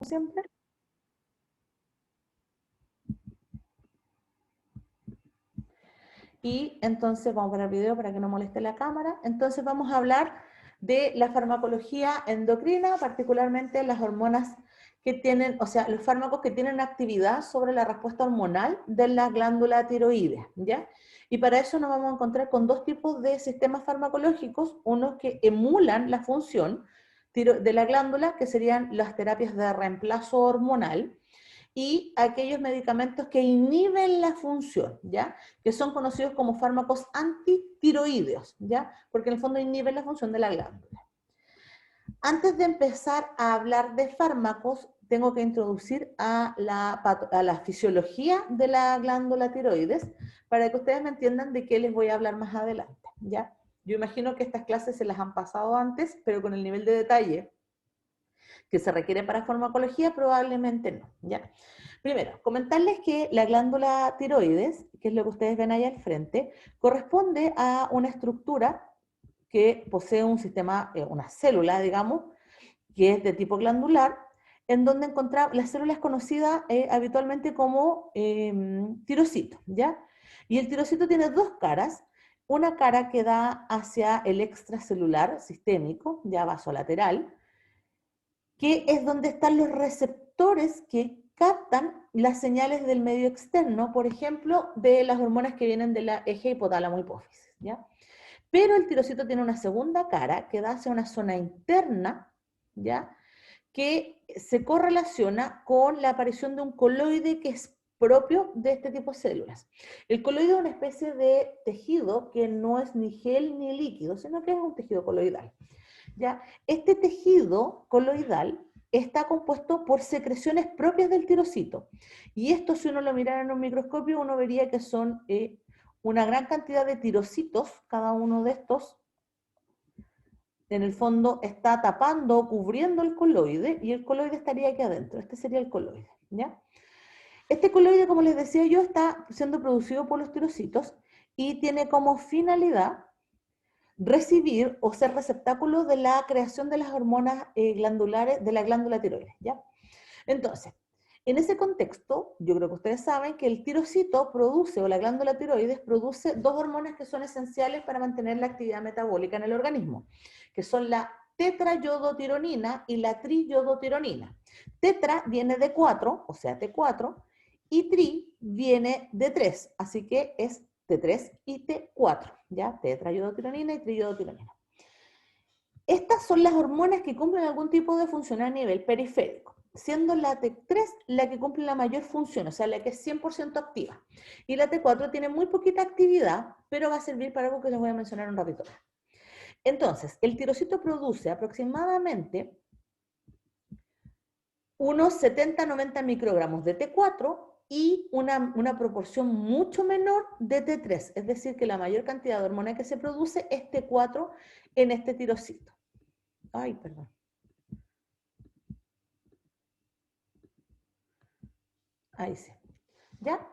siempre. Y entonces vamos a poner el video para que no moleste la cámara. Entonces vamos a hablar de la farmacología endocrina, particularmente las hormonas que tienen, o sea, los fármacos que tienen actividad sobre la respuesta hormonal de la glándula tiroides, ¿ya? Y para eso nos vamos a encontrar con dos tipos de sistemas farmacológicos, unos que emulan la función de la glándula, que serían las terapias de reemplazo hormonal, y aquellos medicamentos que inhiben la función, ¿ya? Que son conocidos como fármacos antitiroideos, ¿ya? Porque en el fondo inhiben la función de la glándula. Antes de empezar a hablar de fármacos, tengo que introducir a la fisiología de la glándula tiroides para que ustedes me entiendan de qué les voy a hablar más adelante, ¿ya? Yo imagino que estas clases se las han pasado antes, pero con el nivel de detalle que se requiere para farmacología probablemente no, ¿ya? Primero, comentarles que la glándula tiroides, que es lo que ustedes ven ahí al frente, corresponde a una estructura que posee un sistema, una célula, digamos, que es de tipo glandular, en donde encontramos, la célula es conocida habitualmente como tirocito, ¿ya? Y el tirocito tiene dos caras, una cara que da hacia el extracelular sistémico, ya vasolateral, que es donde están los receptores que captan las señales del medio externo, por ejemplo, de las hormonas que vienen de la eje hipotálamo-hipófisis, ¿ya? Pero el tirocito tiene una segunda cara que da hacia una zona interna, ¿ya? Que se correlaciona con la aparición de un coloide que es propio de este tipo de células. El coloide es una especie de tejido que no es ni gel ni líquido, sino que es un tejido coloidal. ¿Ya? Este tejido coloidal está compuesto por secreciones propias del tirocito. Y esto, si uno lo mirara en un microscopio, uno vería que son una gran cantidad de tirocitos, cada uno de estos, en el fondo está tapando o cubriendo el coloide, y el coloide estaría aquí adentro. Este sería el coloide, ¿ya? Este coloide, como les decía yo, está siendo producido por los tirocitos y tiene como finalidad recibir o ser receptáculo de la creación de las hormonas glandulares de la glándula tiroides, ¿ya? Entonces, en ese contexto, yo creo que ustedes saben que el tirocito produce, o la glándula tiroides produce dos hormonas que son esenciales para mantener la actividad metabólica en el organismo, que son la tetrayodotironina y la triyodotironina. Tetra viene de 4, o sea, T4, y tri viene de 3, así que es T3 y T4, ¿ya? Tetrayodotironina y triyodotironina. Estas son las hormonas que cumplen algún tipo de función a nivel periférico, siendo la T3 la que cumple la mayor función, o sea, la que es 100% activa. Y la T4 tiene muy poquita actividad, pero va a servir para algo que les voy a mencionar un ratito más. Entonces, el tirocito produce aproximadamente unos 70-90 microgramos de T4 y una proporción mucho menor de T3, es decir, que la mayor cantidad de hormona que se produce es T4 en este tirocito. Ay, perdón. Ahí sí. ¿Ya?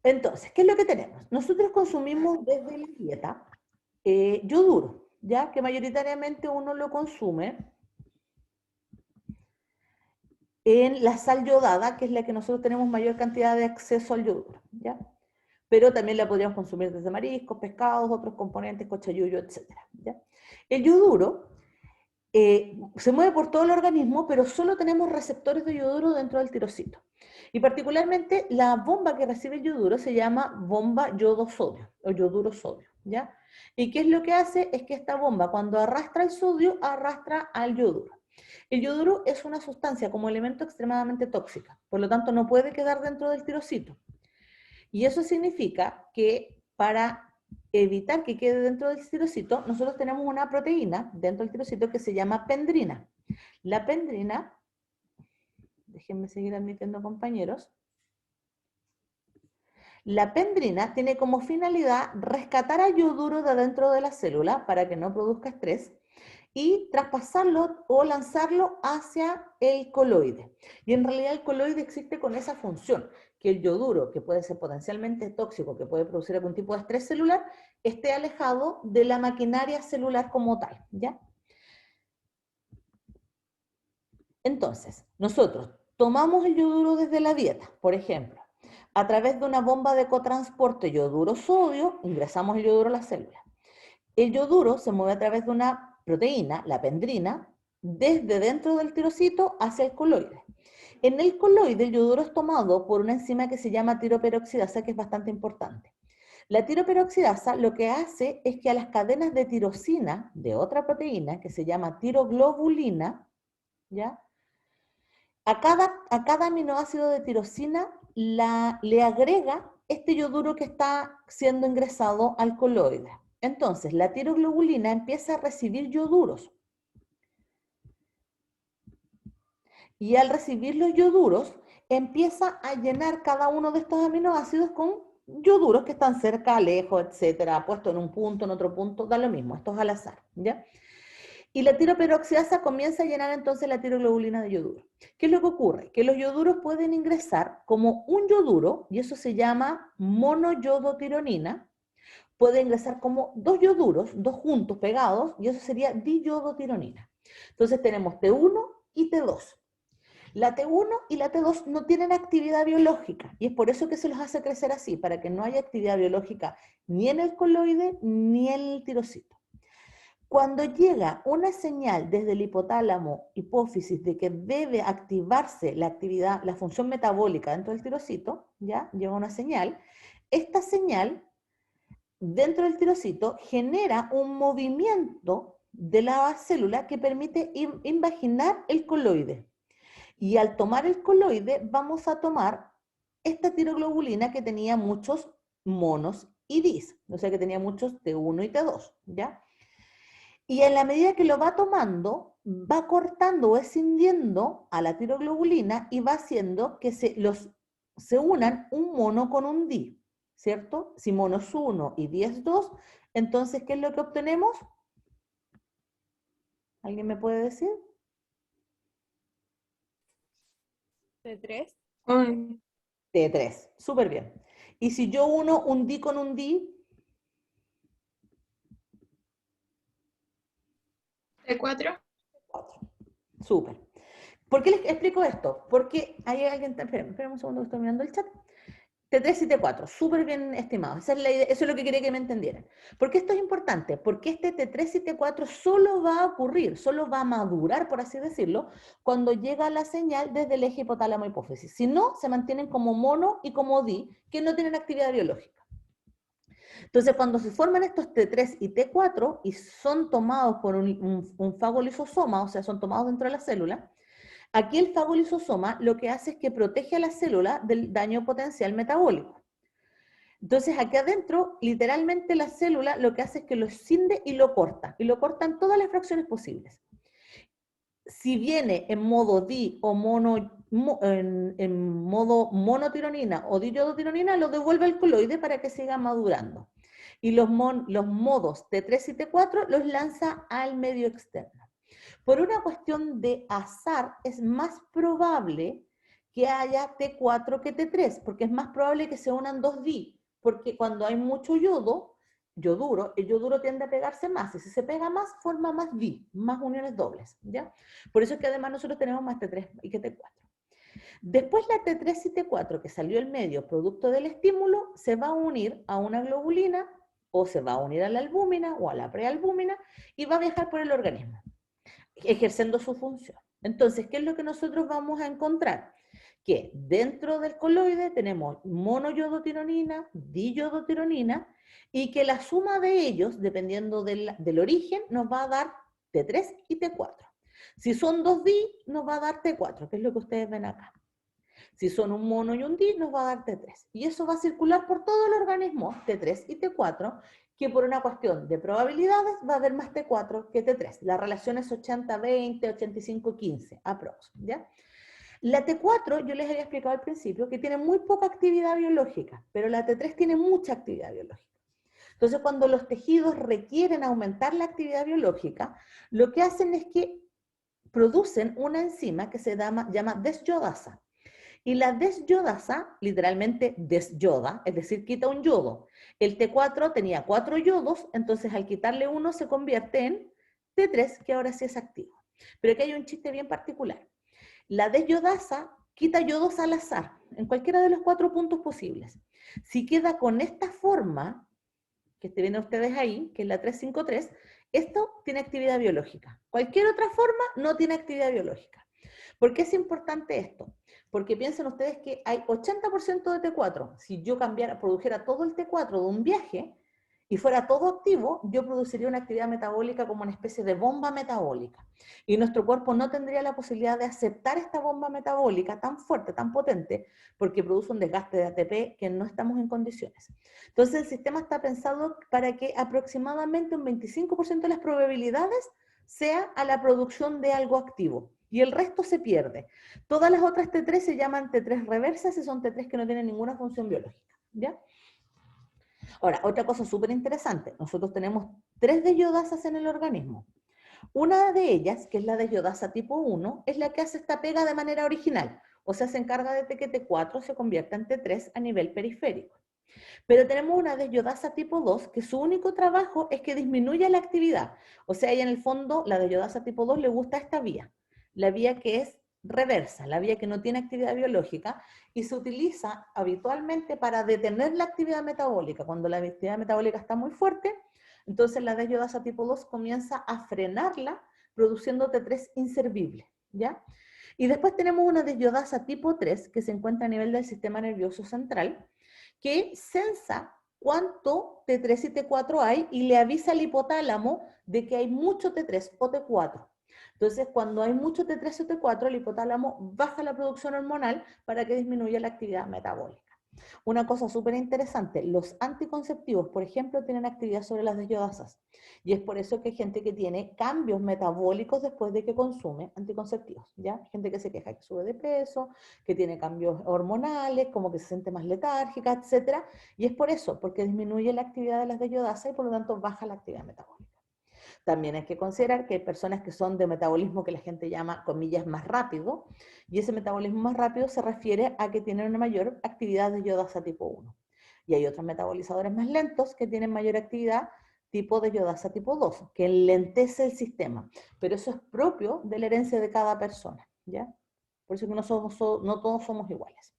Entonces, ¿qué es lo que tenemos? Nosotros consumimos desde la dieta yoduro, ¿ya? Que mayoritariamente uno lo consume en la sal yodada, que es la que nosotros tenemos mayor cantidad de acceso al yoduro, ¿ya? Pero también la podríamos consumir desde mariscos, pescados, otros componentes, cochayuyo, etc. ¿Ya? El yoduro se mueve por todo el organismo, pero solo tenemos receptores de yoduro dentro del tirocito. Y particularmente la bomba que recibe el yoduro se llama bomba yodo-sodio o yoduro-sodio, ¿ya? ¿Y qué es lo que hace? Es que esta bomba, cuando arrastra el sodio, arrastra al yoduro. El yoduro es una sustancia como elemento extremadamente tóxica, por lo tanto no puede quedar dentro del tirocito. Y eso significa que para evitar que quede dentro del tirocito, nosotros tenemos una proteína dentro del tirocito que se llama pendrina. La pendrina, déjenme seguir admitiendo compañeros, la pendrina tiene como finalidad rescatar a yoduro de dentro de la célula para que no produzca estrés y traspasarlo o lanzarlo hacia el coloide. Y en realidad el coloide existe con esa función, que el yoduro, que puede ser potencialmente tóxico, que puede producir algún tipo de estrés celular, esté alejado de la maquinaria celular como tal, ¿ya? Entonces, nosotros tomamos el yoduro desde la dieta, por ejemplo, a través de una bomba de cotransporte yoduro-sodio, ingresamos el yoduro a la célula. El yoduro se mueve a través de una proteína, la pendrina, desde dentro del tirocito hacia el coloide. En el coloide, el yoduro es tomado por una enzima que se llama tiroperoxidasa, que es bastante importante. La tiroperoxidasa lo que hace es que a las cadenas de tirosina de otra proteína, que se llama tiroglobulina, ¿ya? A cada aminoácido de tirosina le agrega este yoduro que está siendo ingresado al coloide. Entonces, la tiroglobulina empieza a recibir yoduros. Y al recibir los yoduros, empieza a llenar cada uno de estos aminoácidos con yoduros que están cerca, lejos, etcétera, puesto en un punto, en otro punto, da lo mismo, esto es al azar, ¿ya? Y la tiroperoxidasa comienza a llenar entonces la tiroglobulina de yoduro. ¿Qué es lo que ocurre? Que los yoduros pueden ingresar como un yoduro, y eso se llama monoyodotironina, puede ingresar como dos yoduros, dos juntos, pegados, y eso sería diyodotironina. Entonces tenemos T1 y T2. La T1 y la T2 no tienen actividad biológica, y es por eso que se los hace crecer así, para que no haya actividad biológica ni en el coloide ni en el tirocito. Cuando llega una señal desde el hipotálamo, hipófisis, de que debe activarse la actividad, la función metabólica dentro del tirocito, ¿ya? Llega una señal. Esta señal, dentro del tirocito, genera un movimiento de la célula que permite invaginar el coloide. Y al tomar el coloide, vamos a tomar esta tiroglobulina que tenía muchos monos y dis, o sea que tenía muchos T1 y T2, ¿ya? Y en la medida que lo va tomando, va cortando o escindiendo a la tiroglobulina y va haciendo que se unan un mono con un di, ¿cierto? Si mono es 1 y di es 2, entonces, ¿qué es lo que obtenemos? ¿Alguien me puede decir? T3. T3, súper bien. Y si yo uno un di con un di, T4. 4. Súper. ¿Por qué les explico esto? Porque hay alguien, esperen un segundo que estoy mirando el chat. T3 y T4, súper bien estimados. Esa es la idea, eso es lo que quería que me entendieran. ¿Por qué esto es importante? Porque este T3 y T4 solo va a ocurrir, solo va a madurar, por así decirlo, cuando llega la señal desde el eje hipotálamo-hipófisis. Si no, se mantienen como mono y como di, que no tienen actividad biológica. Entonces, cuando se forman estos T3 y T4 y son tomados por un fagolisosoma, o sea, son tomados dentro de la célula, aquí el fagolisosoma lo que hace es que protege a la célula del daño potencial metabólico. Entonces, aquí adentro, literalmente la célula lo que hace es que lo escinde y lo corta en todas las fracciones posibles. Si viene en modo di o en modo monotironina o diyodotironina, lo devuelve al coloide para que siga madurando. Y los modos T3 y T4 los lanza al medio externo. Por una cuestión de azar, es más probable que haya T4 que T3, porque es más probable que se unan dos di, porque cuando hay mucho yoduro, el yoduro tiende a pegarse más, y si se pega más, forma más di, más uniones dobles, ¿ya? Por eso es que además nosotros tenemos más T3 y que T4. Después la T3 y T4 que salió el medio producto del estímulo se va a unir a una globulina o se va a unir a la albúmina o a la prealbúmina y va a viajar por el organismo, ejerciendo su función. Entonces, ¿qué es lo que nosotros vamos a encontrar? Que dentro del coloide tenemos monoyodotironina, diyodotironina, y que la suma de ellos, dependiendo del origen, nos va a dar T3 y T4. Si son dos di, nos va a dar T4, que es lo que ustedes ven acá. Si son un mono y un di, nos va a dar T3. Y eso va a circular por todo el organismo, T3 y T4, que por una cuestión de probabilidades va a haber más T4 que T3. La relación es 80-20, 85-15, aprox, ¿ya? La T4, yo les había explicado al principio, que tiene muy poca actividad biológica, pero la T3 tiene mucha actividad biológica. Entonces, cuando los tejidos requieren aumentar la actividad biológica, lo que hacen es que producen una enzima que se llama desyodasa. Y la desyodasa, literalmente desyoda, es decir, quita un yodo. El T4 tenía 4 yodos, entonces al quitarle uno se convierte en T3, que ahora sí es activo. Pero aquí hay un chiste bien particular. La desyodasa quita yodos al azar, en cualquiera de los 4 puntos posibles. Si queda con esta forma, que viene ustedes ahí, que es la 353, esto tiene actividad biológica. Cualquier otra forma no tiene actividad biológica. ¿Por qué es importante esto? Porque piensen ustedes que hay 80% de T4. Si yo produjera todo el T4 de un viaje y fuera todo activo, yo produciría una actividad metabólica como una especie de bomba metabólica. Y nuestro cuerpo no tendría la posibilidad de aceptar esta bomba metabólica tan fuerte, tan potente, porque produce un desgaste de ATP que no estamos en condiciones. Entonces el sistema está pensado para que aproximadamente un 25% de las probabilidades sea a la producción de algo activo y el resto se pierde. Todas las otras T3 se llaman T3 reversas y son T3 que no tienen ninguna función biológica, ¿ya? Ahora, otra cosa súper interesante, nosotros tenemos 3 desyodasas en el organismo. Una de ellas, que es la desyodasa tipo 1, es la que hace esta pega de manera original, o sea, se encarga de que T4 se convierta en T3 a nivel periférico. Pero tenemos una desyodasa tipo 2 que su único trabajo es que disminuya la actividad. O sea, ella en el fondo, la desyodasa tipo 2 le gusta esta vía, la vía que es reversa, la vía que no tiene actividad biológica y se utiliza habitualmente para detener la actividad metabólica. Cuando la actividad metabólica está muy fuerte, entonces la desyodasa tipo 2 comienza a frenarla produciendo T3 inservible, ¿ya? Y después tenemos una desyodasa tipo 3 que se encuentra a nivel del sistema nervioso central, que sensa cuánto T3 y T4 hay y le avisa al hipotálamo de que hay mucho T3 o T4. Entonces, cuando hay mucho T3 o T4, el hipotálamo baja la producción hormonal para que disminuya la actividad metabólica. Una cosa súper interesante, los anticonceptivos, por ejemplo, tienen actividad sobre las desyodasas. Y es por eso que hay gente que tiene cambios metabólicos después de que consume anticonceptivos, ¿ya? Gente que se queja que sube de peso, que tiene cambios hormonales, como que se siente más letárgica, etcétera. Y es por eso, porque disminuye la actividad de las desyodasas y por lo tanto baja la actividad metabólica. También hay que considerar que hay personas que son de metabolismo que la gente llama, comillas, más rápido, y ese metabolismo más rápido se refiere a que tienen una mayor actividad de yodasa tipo 1. Y hay otros metabolizadores más lentos que tienen mayor actividad tipo de yodasa tipo 2, que enlentece el sistema. Pero eso es propio de la herencia de cada persona, ¿ya? Por eso que no todos somos iguales.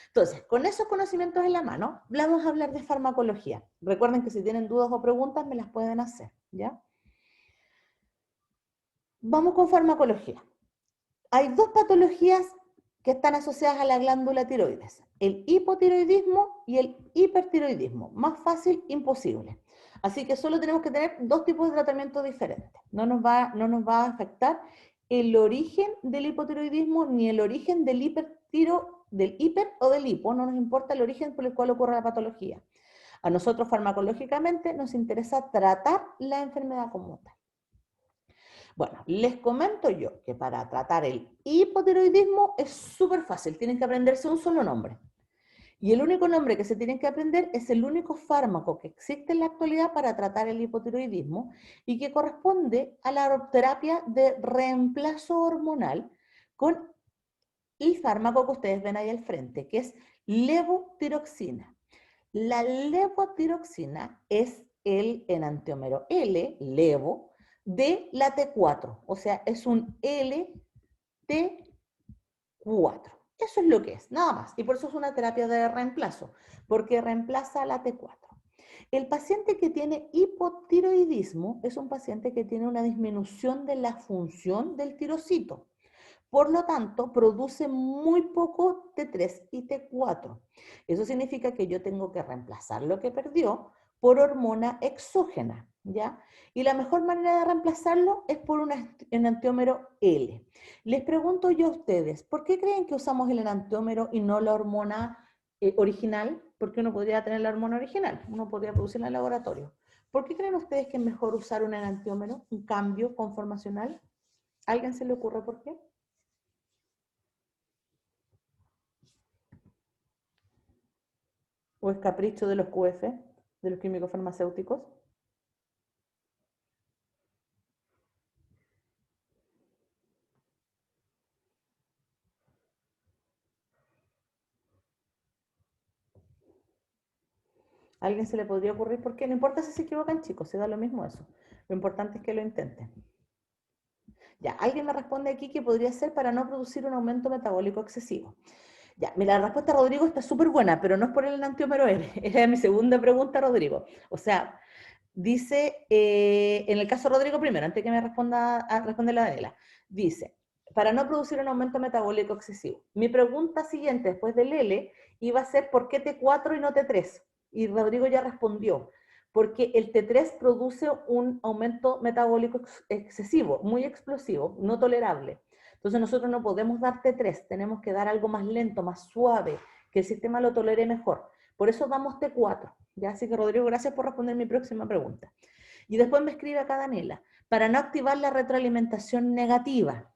Entonces, con esos conocimientos en la mano, vamos a hablar de farmacología. Recuerden que si tienen dudas o preguntas, me las pueden hacer, ¿ya? Vamos con farmacología. Hay 2 patologías que están asociadas a la glándula tiroides, el hipotiroidismo y el hipertiroidismo. Más fácil, imposible. Así que solo tenemos que tener 2 tipos de tratamiento diferentes. No nos va a afectar el origen del hipotiroidismo ni el origen del hiper o del hipo, no nos importa el origen por el cual ocurre la patología. A nosotros farmacológicamente nos interesa tratar la enfermedad como tal. Bueno, les comento yo que para tratar el hipotiroidismo es súper fácil, tienen que aprenderse un solo nombre. Y el único nombre que se tienen que aprender es el único fármaco que existe en la actualidad para tratar el hipotiroidismo y que corresponde a la terapia de reemplazo hormonal con el fármaco que ustedes ven ahí al frente, que es levotiroxina. La levotiroxina es el enantiómero L, levo, de la T4, o sea, es un LT4. Eso es lo que es, nada más. Y por eso es una terapia de reemplazo, porque reemplaza la T4. El paciente que tiene hipotiroidismo es un paciente que tiene una disminución de la función del tirocito. Por lo tanto, produce muy poco T3 y T4. Eso significa que yo tengo que reemplazar lo que perdió por hormona exógena, ¿ya? Y la mejor manera de reemplazarlo es por un enantiómero L. Les pregunto yo a ustedes, ¿por qué creen que usamos el enantiómero y no la hormona original? Porque uno podría tener la hormona original, uno podría producirla en el laboratorio. ¿Por qué creen ustedes que es mejor usar un enantiómero, un cambio conformacional? ¿A alguien se le ocurre por qué? ¿O es capricho de los QF, de los químicos farmacéuticos? ¿A alguien se le podría ocurrir por qué? No importa si se equivocan, chicos, se da lo mismo eso. Lo importante es que lo intenten. Ya, alguien me responde aquí que podría ser para no producir un aumento metabólico excesivo. Ya, mira, la respuesta, Rodrigo, está súper buena, pero no es por el enantiómero N. Esa es mi segunda pregunta, Rodrigo. O sea, dice, en el caso de Rodrigo primero, antes que me responde la Daniela, dice, para no producir un aumento metabólico excesivo. Mi pregunta siguiente, después del L, iba a ser, ¿por qué T4 y no T3? Y Rodrigo ya respondió, porque el T3 produce un aumento metabólico excesivo, muy explosivo, no tolerable. Entonces nosotros no podemos dar T3, tenemos que dar algo más lento, más suave, que el sistema lo tolere mejor. Por eso damos T4. ¿Ya? Así que, Rodrigo, gracias por responder mi próxima pregunta. Y después me escribe acá Daniela, para no activar la retroalimentación negativa.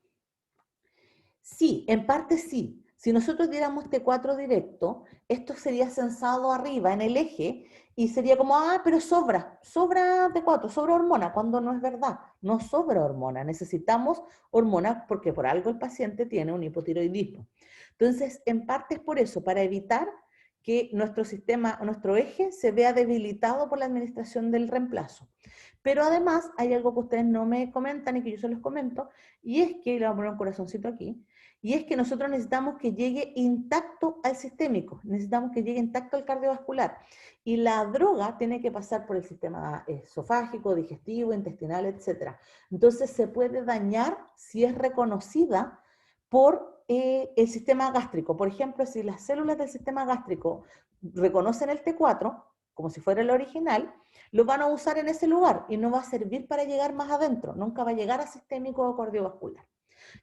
Sí, en parte sí. Si nosotros diéramos T4 directo, esto sería censado arriba en el eje y sería como, ah, pero sobra T4, sobra hormona, cuando no es verdad, no sobra hormona, necesitamos hormona porque por algo el paciente tiene un hipotiroidismo. Entonces, en parte es por eso, para evitar que nuestro sistema, nuestro eje se vea debilitado por la administración del reemplazo. Pero además hay algo que ustedes no me comentan y que yo se los comento, y es que, le voy a poner un corazoncito aquí, y es que nosotros necesitamos que llegue intacto al sistémico, necesitamos que llegue intacto al cardiovascular. Y la droga tiene que pasar por el sistema esofágico, digestivo, intestinal, etc. Entonces se puede dañar si es reconocida por el sistema gástrico. Por ejemplo, si las células del sistema gástrico reconocen el T4, como si fuera el original, lo van a usar en ese lugar y no va a servir para llegar más adentro, nunca va a llegar a sistémico o cardiovascular.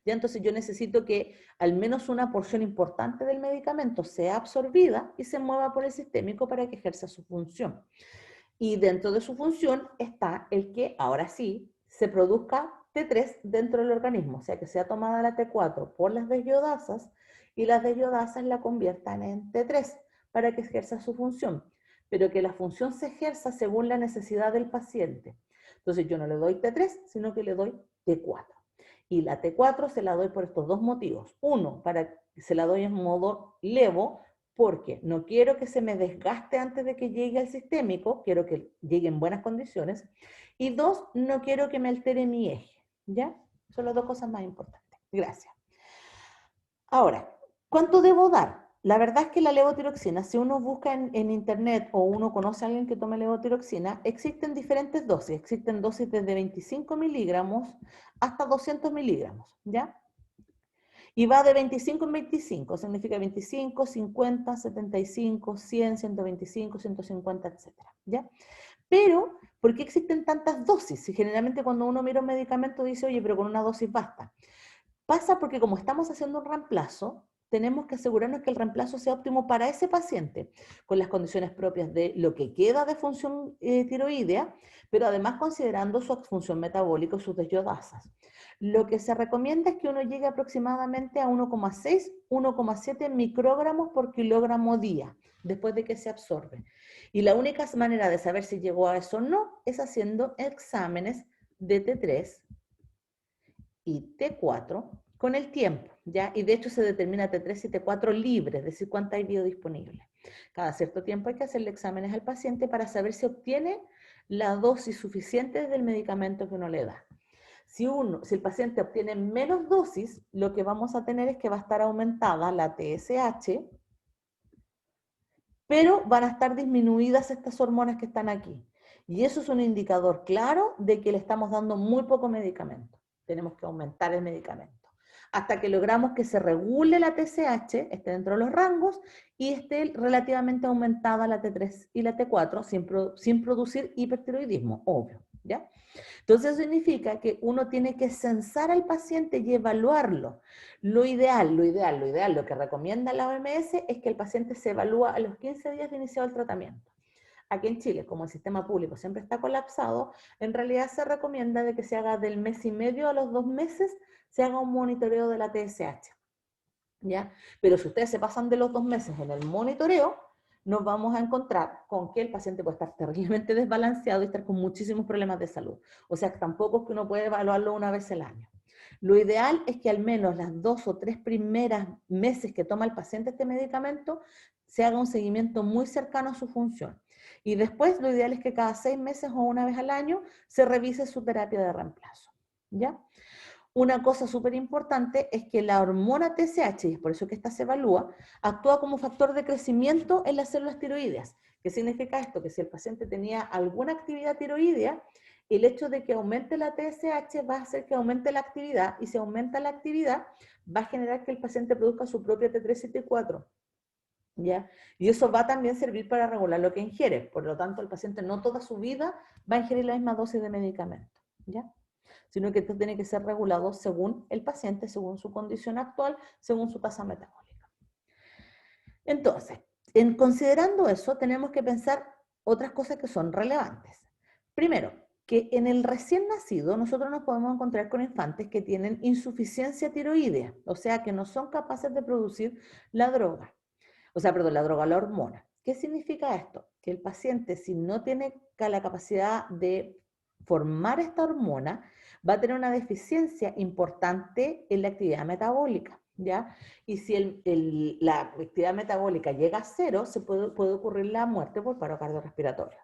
Ya, entonces yo necesito que al menos una porción importante del medicamento sea absorbida y se mueva por el sistémico para que ejerza su función. Y dentro de su función está el que, ahora sí, se produzca T3 dentro del organismo, o sea, que sea tomada la T4 por las desiodasas y las desiodasas la conviertan en T3 para que ejerza su función, pero que la función se ejerza según la necesidad del paciente. Entonces yo no le doy T3, sino que le doy T4. Y la T4 se la doy por estos dos motivos. Uno, se la doy en modo levo, porque no quiero que se me desgaste antes de que llegue al sistémico, quiero que llegue en buenas condiciones. Y dos, no quiero que me altere mi eje. ¿Ya? Son las dos cosas más importantes. Gracias. Ahora, ¿cuánto debo dar? La verdad es que la levotiroxina, si uno busca en internet o uno conoce a alguien que tome levotiroxina, existen diferentes dosis. Existen dosis desde 25 miligramos hasta 200 miligramos, ¿ya? Y va de 25 en 25, significa 25, 50, 75, 100, 125, 150, etcétera, ¿ya? Pero, ¿por qué existen tantas dosis? Si generalmente cuando uno mira un medicamento dice, oye, pero con una dosis basta. Pasa porque como estamos haciendo un reemplazo, tenemos que asegurarnos que el reemplazo sea óptimo para ese paciente, con las condiciones propias de lo que queda de función tiroidea, pero además considerando su función metabólica y sus desyodasas. Lo que se recomienda es que uno llegue aproximadamente a 1,6, 1,7 microgramos por kilogramo día, después de que se absorbe. Y la única manera de saber si llegó a eso o no es haciendo exámenes de T3 y T4 con el tiempo, ¿ya? Y de hecho se determina T3 y T4 libre, es decir, cuánto hay biodisponible. Cada cierto tiempo hay que hacerle exámenes al paciente para saber si obtiene la dosis suficiente del medicamento que uno le da. Si el paciente obtiene menos dosis, lo que vamos a tener es que va a estar aumentada la TSH, pero van a estar disminuidas estas hormonas que están aquí. Y eso es un indicador claro de que le estamos dando muy poco medicamento. Tenemos que aumentar el medicamento. Hasta que logramos que se regule la TSH, esté dentro de los rangos, y esté relativamente aumentada la T3 y la T4 sin producir hipertiroidismo, obvio, ¿ya? Entonces eso significa que uno tiene que censar al paciente y evaluarlo. Lo ideal, lo que recomienda la OMS es que el paciente se evalúa a los 15 días de iniciado el tratamiento. Aquí en Chile, como el sistema público siempre está colapsado, en realidad se recomienda de que se haga del mes y medio a los 2 meses, se haga un monitoreo de la TSH. ¿Ya? Pero si ustedes se pasan de los 2 meses en el monitoreo, nos vamos a encontrar con que el paciente puede estar terriblemente desbalanceado y estar con muchísimos problemas de salud. O sea, tampoco es que uno puede evaluarlo una vez al año. Lo ideal es que al menos las 2 o 3 primeras meses que toma el paciente este medicamento se haga un seguimiento muy cercano a su función. Y después lo ideal es que cada 6 meses o una vez al año se revise su terapia de reemplazo. ¿Ya? Una cosa súper importante es que la hormona TSH, y es por eso que esta se evalúa, actúa como factor de crecimiento en las células tiroideas. ¿Qué significa esto? Que si el paciente tenía alguna actividad tiroidea, el hecho de que aumente la TSH va a hacer que aumente la actividad, y si aumenta la actividad, va a generar que el paciente produzca su propia T3 y T4. ¿Ya? Y eso va a también servir para regular lo que ingiere. Por lo tanto, el paciente no toda su vida va a ingerir la misma dosis de medicamento, ¿ya? Sino que esto tiene que ser regulado según el paciente, según su condición actual, según su tasa metabólica. Entonces, considerando eso, tenemos que pensar otras cosas que son relevantes. Primero, que en el recién nacido nosotros nos podemos encontrar con infantes que tienen insuficiencia tiroidea, o sea, que no son capaces de producir la droga. O sea, perdón, la droga, la hormona. ¿Qué significa esto? Que el paciente, si no tiene la capacidad de formar esta hormona, va a tener una deficiencia importante en la actividad metabólica, ¿ya? Y si la actividad metabólica llega a cero, puede ocurrir la muerte por paro cardiorrespiratorio.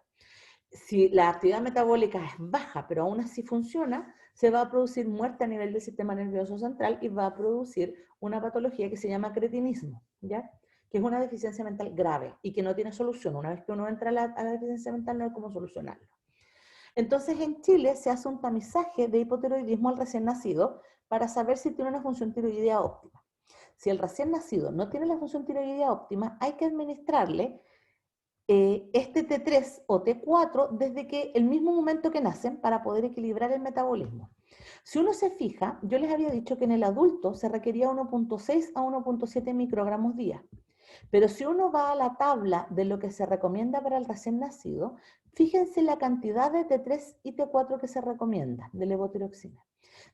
Si la actividad metabólica es baja, pero aún así funciona, se va a producir muerte a nivel del sistema nervioso central y va a producir una patología que se llama cretinismo, ¿ya? Que es una deficiencia mental grave y que no tiene solución. Una vez que uno entra a la deficiencia mental, no hay cómo solucionarlo. Entonces, en Chile se hace un tamizaje de hipotiroidismo al recién nacido para saber si tiene una función tiroidea óptima. Si el recién nacido no tiene la función tiroidea óptima, hay que administrarle este T3 o T4 desde que el mismo momento que nacen para poder equilibrar el metabolismo. Si uno se fija, yo les había dicho que en el adulto se requería 1.6 a 1.7 microgramos día. Pero si uno va a la tabla de lo que se recomienda para el recién nacido, fíjense la cantidad de T3 y T4 que se recomienda de levotiroxina.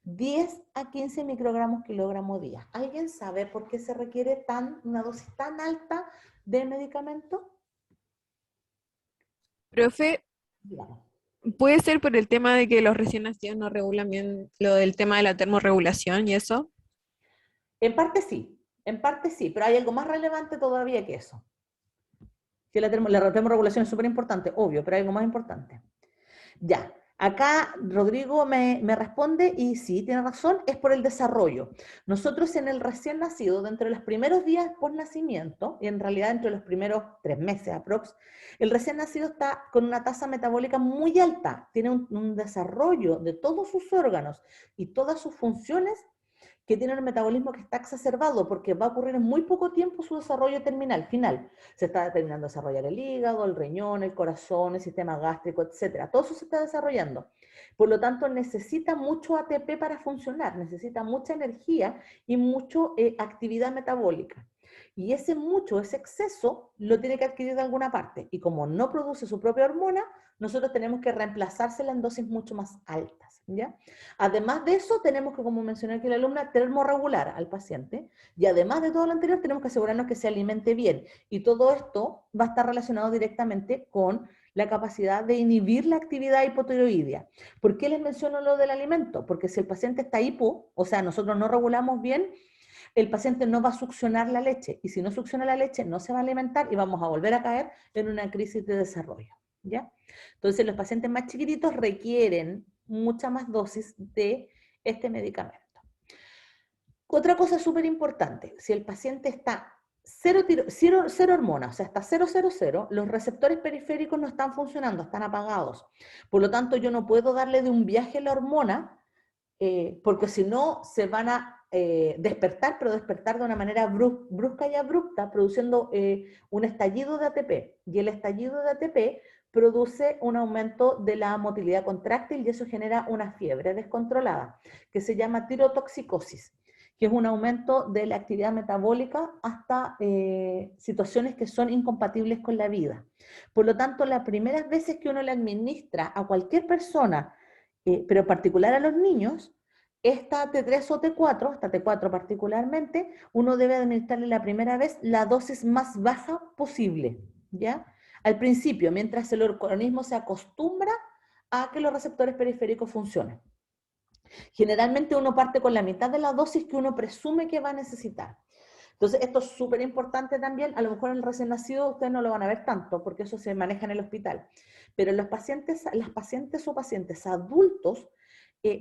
10 a 15 microgramos kilogramo día. ¿Alguien sabe por qué se requiere una dosis tan alta de medicamento? Profe, Digamos. ¿puede ser por el tema de que los recién nacidos no regulan bien lo del tema de la termorregulación y eso? En parte sí, pero hay algo más relevante todavía que eso. Que la termorregulación es súper importante, obvio, pero hay algo más importante. Ya, acá Rodrigo me responde y sí, tiene razón, es por el desarrollo. Nosotros en el recién nacido, dentro de los primeros días post nacimiento, y en realidad entre los primeros 3 meses aprox, el recién nacido está con una tasa metabólica muy alta, tiene un desarrollo de todos sus órganos y todas sus funciones que tienen un metabolismo que está exacerbado porque va a ocurrir en muy poco tiempo su desarrollo terminal, final. Se está terminando de desarrollar el hígado, el riñón, el corazón, el sistema gástrico, etcétera. Todo eso se está desarrollando. Por lo tanto, necesita mucho ATP para funcionar, necesita mucha energía y mucha actividad metabólica. Y ese exceso, lo tiene que adquirir de alguna parte. Y como no produce su propia hormona, nosotros tenemos que reemplazársela en dosis mucho más altas, ¿ya? Además de eso, tenemos que, como mencioné aquí la alumna, termorregular al paciente, y además de todo lo anterior, tenemos que asegurarnos que se alimente bien. Y todo esto va a estar relacionado directamente con la capacidad de inhibir la actividad hipotiroidea. ¿Por qué les menciono lo del alimento? Porque si el paciente está hipo, o sea, nosotros no regulamos bien, el paciente no va a succionar la leche, y si no succiona la leche, no se va a alimentar y vamos a volver a caer en una crisis de desarrollo, ¿ya? Entonces, los pacientes más chiquititos requieren mucha más dosis de este medicamento. Otra cosa súper importante, si el paciente está cero hormona, o sea, está 000, los receptores periféricos no están funcionando, están apagados. Por lo tanto, yo no puedo darle de un viaje la hormona, porque si no se van a despertar, pero despertar de una manera brusca y abrupta, produciendo un estallido de ATP. Y el estallido de ATP produce un aumento de la motilidad contráctil y eso genera una fiebre descontrolada, que se llama tirotoxicosis, que es un aumento de la actividad metabólica hasta situaciones que son incompatibles con la vida. Por lo tanto, las primeras veces que uno le administra a cualquier persona, pero en particular a los niños, esta T3 o T4, esta T4 particularmente, uno debe administrarle la primera vez la dosis más baja posible, ¿ya? Al principio, mientras el organismo se acostumbra a que los receptores periféricos funcionen. Generalmente uno parte con la mitad de la dosis que uno presume que va a necesitar. Entonces, esto es súper importante también. A lo mejor en el recién nacido ustedes no lo van a ver tanto, porque eso se maneja en el hospital. Pero en los pacientes, las pacientes o pacientes adultos,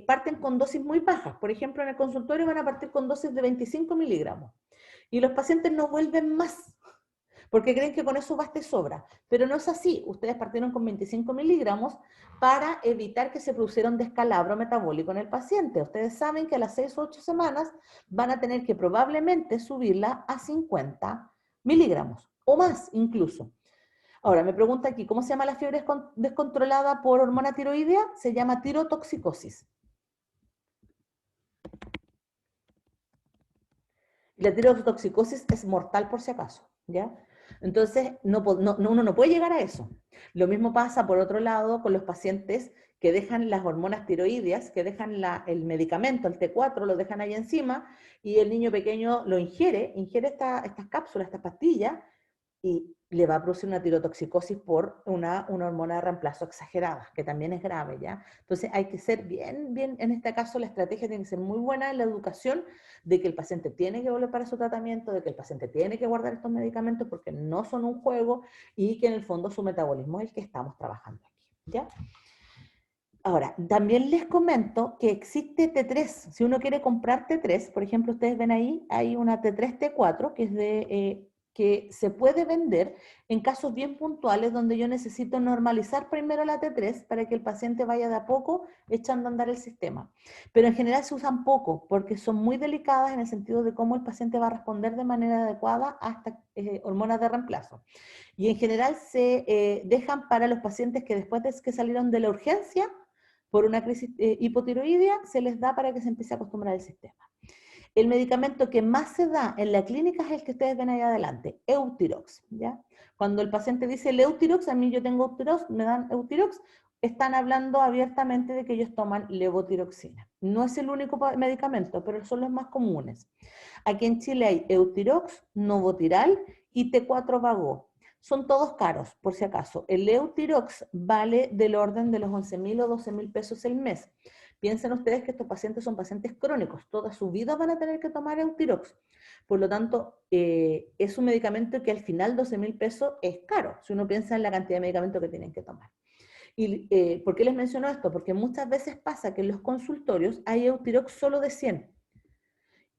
parten con dosis muy bajas. Por ejemplo, en el consultorio van a partir con dosis de 25 miligramos. Y los pacientes no vuelven más, porque creen que con eso basta y sobra. Pero no es así. Ustedes partieron con 25 miligramos para evitar que se produciera un descalabro metabólico en el paciente. Ustedes saben que a las 6 o 8 semanas van a tener que probablemente subirla a 50 miligramos, o más incluso. Ahora, me pregunta aquí, ¿cómo se llama la fiebre descontrolada por hormona tiroidea? Se llama tirotoxicosis. Y la tirotoxicosis es mortal por si acaso, ¿ya? Entonces, uno no puede llegar a eso. Lo mismo pasa, por otro lado, con los pacientes que dejan las hormonas tiroideas, que dejan el medicamento, el T4, lo dejan ahí encima, y el niño pequeño lo ingiere estas cápsulas, estas pastillas, y le va a producir una tirotoxicosis por una hormona de reemplazo exagerada, que también es grave, ¿ya? Entonces hay que ser bien, en este caso la estrategia tiene que ser muy buena en la educación de que el paciente tiene que volver para su tratamiento, de que el paciente tiene que guardar estos medicamentos porque no son un juego y que en el fondo su metabolismo es el que estamos trabajando aquí, ¿ya? Ahora, también les comento que existe T3. Si uno quiere comprar T3, por ejemplo, ustedes ven ahí, hay una T3, T4, que es que se puede vender en casos bien puntuales donde yo necesito normalizar primero la T3 para que el paciente vaya de a poco echando a andar el sistema. Pero en general se usan poco porque son muy delicadas en el sentido de cómo el paciente va a responder de manera adecuada a estas hormonas de reemplazo. Y en general se dejan para los pacientes que después de que salieron de la urgencia por una crisis hipotiroidea, se les da para que se empiece a acostumbrar al sistema. El medicamento que más se da en la clínica es el que ustedes ven ahí adelante, Eutirox, ¿ya? Cuando el paciente dice el Eutirox, a mí yo tengo Eutirox, me dan Eutirox, están hablando abiertamente de que ellos toman levotiroxina. No es el único medicamento, pero son los más comunes. Aquí en Chile hay Eutirox, Novotiral y T4 Vago. Son todos caros, por si acaso. El Eutirox vale del orden de los 11.000 o 12.000 pesos el mes. Piensen ustedes que estos pacientes son pacientes crónicos, toda su vida van a tener que tomar Eutirox. Por lo tanto, es un medicamento que al final 12.000 pesos es caro, si uno piensa en la cantidad de medicamentos que tienen que tomar. ¿Y por qué les menciono esto? Porque muchas veces pasa que en los consultorios hay Eutirox solo de 100.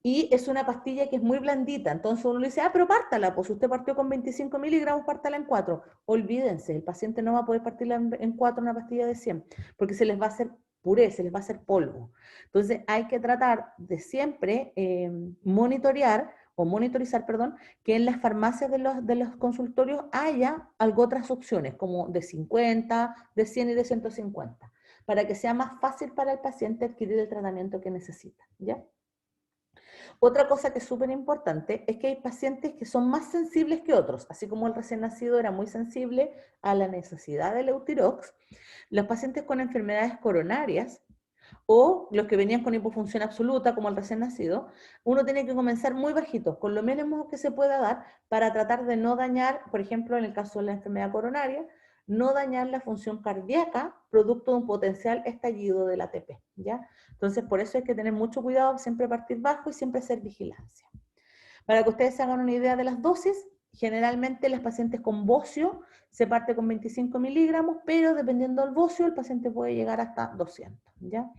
Y es una pastilla que es muy blandita, entonces uno le dice, pero pártala, pues usted partió con 25 miligramos, pártala en 4. Olvídense, el paciente no va a poder partirla en 4 una pastilla de 100, porque se les va a hacer puré, se les va a hacer polvo. Entonces hay que tratar de siempre monitorizar, que en las farmacias de los consultorios haya otras opciones, como de 50, de 100 y de 150, para que sea más fácil para el paciente adquirir el tratamiento que necesita, ¿ya? Otra cosa que es súper importante es que hay pacientes que son más sensibles que otros, así como el recién nacido era muy sensible a la necesidad del Eutirox, los pacientes con enfermedades coronarias o los que venían con hipofunción absoluta, como el recién nacido, uno tiene que comenzar muy bajito, con lo mínimo que se pueda dar para tratar de no dañar, por ejemplo, en el caso de la enfermedad coronaria, no dañar la función cardíaca producto de un potencial estallido del ATP, ¿ya? Entonces, por eso hay que tener mucho cuidado, siempre partir bajo y siempre hacer vigilancia. Para que ustedes se hagan una idea de las dosis, generalmente los pacientes con bocio se parte con 25 miligramos, pero dependiendo del bocio, el paciente puede llegar hasta 200, ¿ya?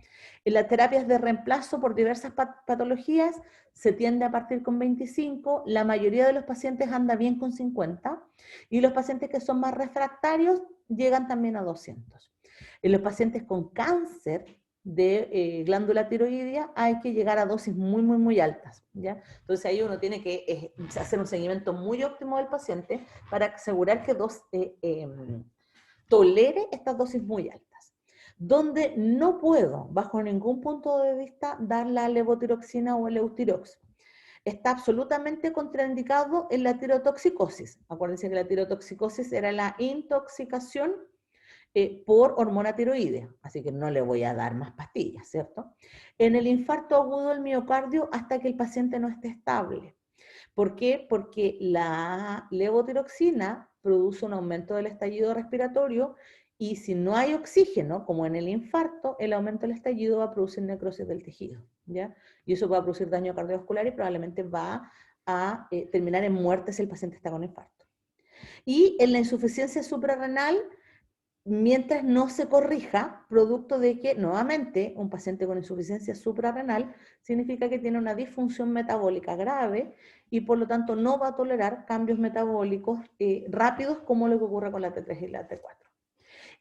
En las terapias de reemplazo por diversas patologías se tiende a partir con 25, la mayoría de los pacientes anda bien con 50, y los pacientes que son más refractarios llegan también a 200. En los pacientes con cáncer de glándula tiroidea hay que llegar a dosis muy altas, ¿ya? Entonces ahí uno tiene que hacer un seguimiento muy óptimo del paciente para asegurar que tolere estas dosis muy altas. Donde no puedo, bajo ningún punto de vista, dar la levotiroxina o el Eutirox. Está absolutamente contraindicado en la tirotoxicosis. Acuérdense que la tirotoxicosis era la intoxicación por hormona tiroidea, así que no le voy a dar más pastillas, ¿cierto? En el infarto agudo del miocardio hasta que el paciente no esté estable. ¿Por qué? Porque la levotiroxina produce un aumento del estallido respiratorio y si no hay oxígeno, como en el infarto, el aumento del estallido va a producir necrosis del tejido, ¿ya? Y eso va a producir daño cardiovascular y probablemente va a terminar en muerte si el paciente está con infarto. Y en la insuficiencia suprarrenal, mientras no se corrija, producto de que, nuevamente, un paciente con insuficiencia suprarrenal significa que tiene una disfunción metabólica grave y por lo tanto no va a tolerar cambios metabólicos rápidos como lo que ocurre con la T3 y la T4.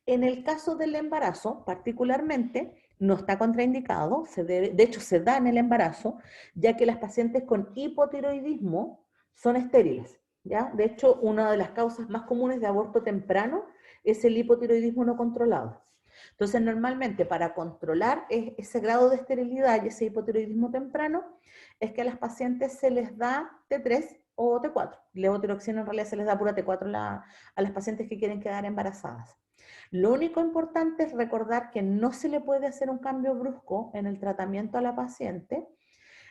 En el caso del embarazo, particularmente, no está contraindicado, de hecho se da en el embarazo, ya que las pacientes con hipotiroidismo son estériles. ¿Ya? De hecho, una de las causas más comunes de aborto temprano es el hipotiroidismo no controlado. Entonces, normalmente para controlar ese grado de esterilidad y ese hipotiroidismo temprano, es que a las pacientes se les da T3 o T4. Levotiroxina en realidad se les da pura T4 a las pacientes que quieren quedar embarazadas. Lo único importante es recordar que no se le puede hacer un cambio brusco en el tratamiento a la paciente,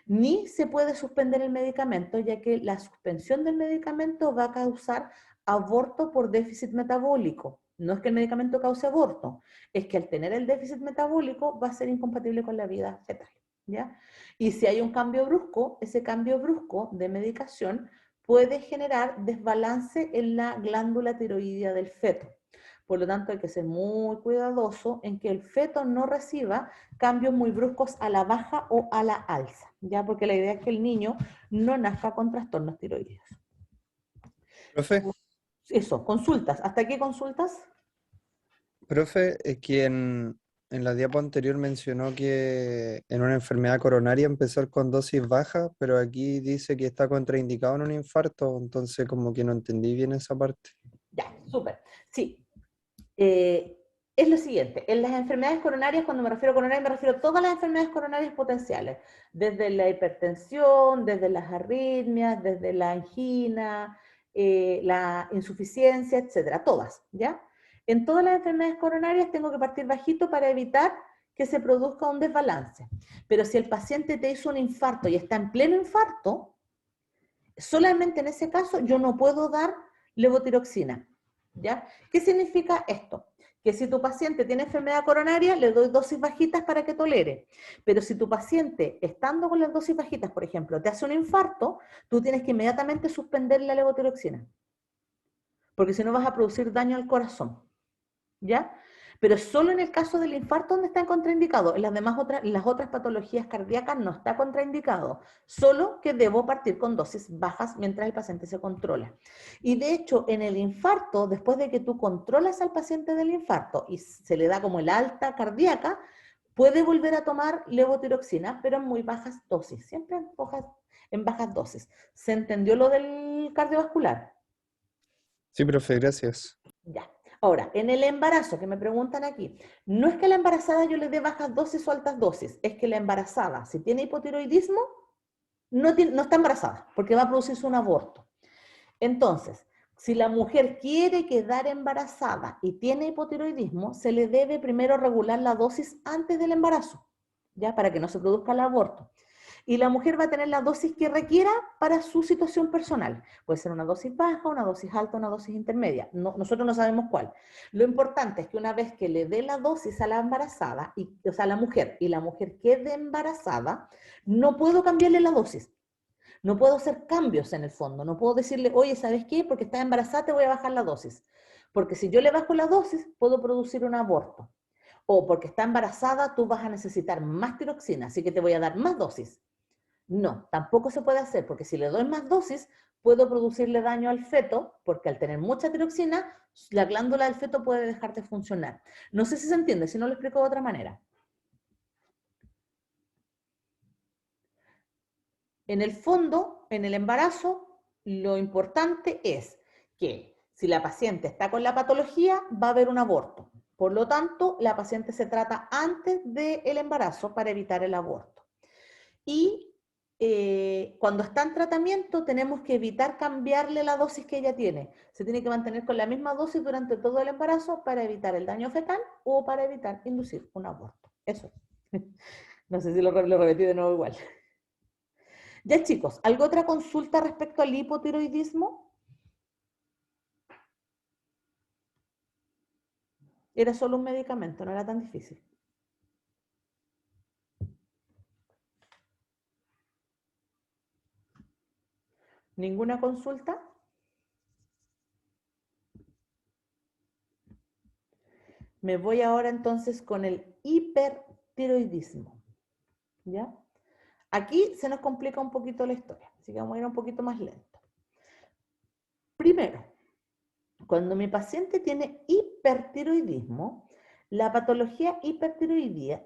ni se puede suspender el medicamento, ya que la suspensión del medicamento va a causar aborto por déficit metabólico. No es que el medicamento cause aborto, es que al tener el déficit metabólico va a ser incompatible con la vida fetal. ¿Ya? Y si hay un cambio brusco, ese cambio brusco de medicación puede generar desbalance en la glándula tiroidea del feto. Por lo tanto, hay que ser muy cuidadoso en que el feto no reciba cambios muy bruscos a la baja o a la alza, ¿ya? Porque la idea es que el niño no nazca con trastornos tiroideos. Profe, Eso, consultas. ¿Hasta aquí consultas? profe, es que en la diapo anterior mencionó que en una enfermedad coronaria empezar con dosis baja, pero aquí dice que está contraindicado en un infarto, entonces como que no entendí bien esa parte. Ya, súper. Sí. Es lo siguiente, en las enfermedades coronarias, cuando me refiero a coronarias, me refiero a todas las enfermedades coronarias potenciales, desde la hipertensión, desde las arritmias, desde la angina, la insuficiencia, etcétera, todas, ¿ya? En todas las enfermedades coronarias tengo que partir bajito para evitar que se produzca un desbalance. Pero si el paciente te hizo un infarto y está en pleno infarto, solamente en ese caso yo no puedo dar levotiroxina. ¿Ya? ¿Qué significa esto? Que si tu paciente tiene enfermedad coronaria, le doy dosis bajitas para que tolere. Pero si tu paciente, estando con las dosis bajitas, por ejemplo, te hace un infarto, tú tienes que inmediatamente suspender la levotiroxina. Porque si no vas a producir daño al corazón. ¿Ya? Pero solo en el caso del infarto donde está contraindicado. En las otras patologías cardíacas no está contraindicado. Solo que debo partir con dosis bajas mientras el paciente se controla. Y de hecho, en el infarto, después de que tú controlas al paciente del infarto y se le da como el alta cardíaca, puede volver a tomar levotiroxina, pero en muy bajas dosis. Siempre en bajas dosis. ¿Se entendió lo del cardiovascular? Sí, profe, gracias. Ya. Ahora, en el embarazo, que me preguntan aquí, no es que a la embarazada yo le dé bajas dosis o altas dosis, es que la embarazada, si tiene hipotiroidismo, no está embarazada, porque va a producirse un aborto. Entonces, si la mujer quiere quedar embarazada y tiene hipotiroidismo, se le debe primero regular la dosis antes del embarazo, ya para que no se produzca el aborto. Y la mujer va a tener la dosis que requiera para su situación personal. Puede ser una dosis baja, una dosis alta, una dosis intermedia. Nosotros no sabemos cuál. Lo importante es que una vez que le dé la dosis a la embarazada, o sea, a la mujer, y la mujer quede embarazada, no puedo cambiarle la dosis. No puedo hacer cambios en el fondo. No puedo decirle, oye, ¿sabes qué? Porque estás embarazada te voy a bajar la dosis. Porque si yo le bajo la dosis, puedo producir un aborto. O porque está embarazada, tú vas a necesitar más tiroxina, así que te voy a dar más dosis. No, tampoco se puede hacer, porque si le doy más dosis, puedo producirle daño al feto, porque al tener mucha tiroxina, la glándula del feto puede dejar de funcionar. No sé si se entiende, si no lo explico de otra manera. En el fondo, en el embarazo, lo importante es que si la paciente está con la patología, va a haber un aborto. Por lo tanto, la paciente se trata antes del embarazo para evitar el aborto. Y cuando está en tratamiento tenemos que evitar cambiarle la dosis que ella tiene. Se tiene que mantener con la misma dosis durante todo el embarazo para evitar el daño fetal o para evitar inducir un aborto. Eso. No sé si lo repetí de nuevo igual. Ya chicos, ¿alguna otra consulta respecto al hipotiroidismo? Era solo un medicamento, no era tan difícil. ¿Ninguna consulta? Me voy ahora entonces con el hipertiroidismo, ¿ya? Aquí se nos complica un poquito la historia, así que vamos a ir un poquito más lento. Primero, cuando mi paciente tiene hipertiroidismo, la patología hipertiroidea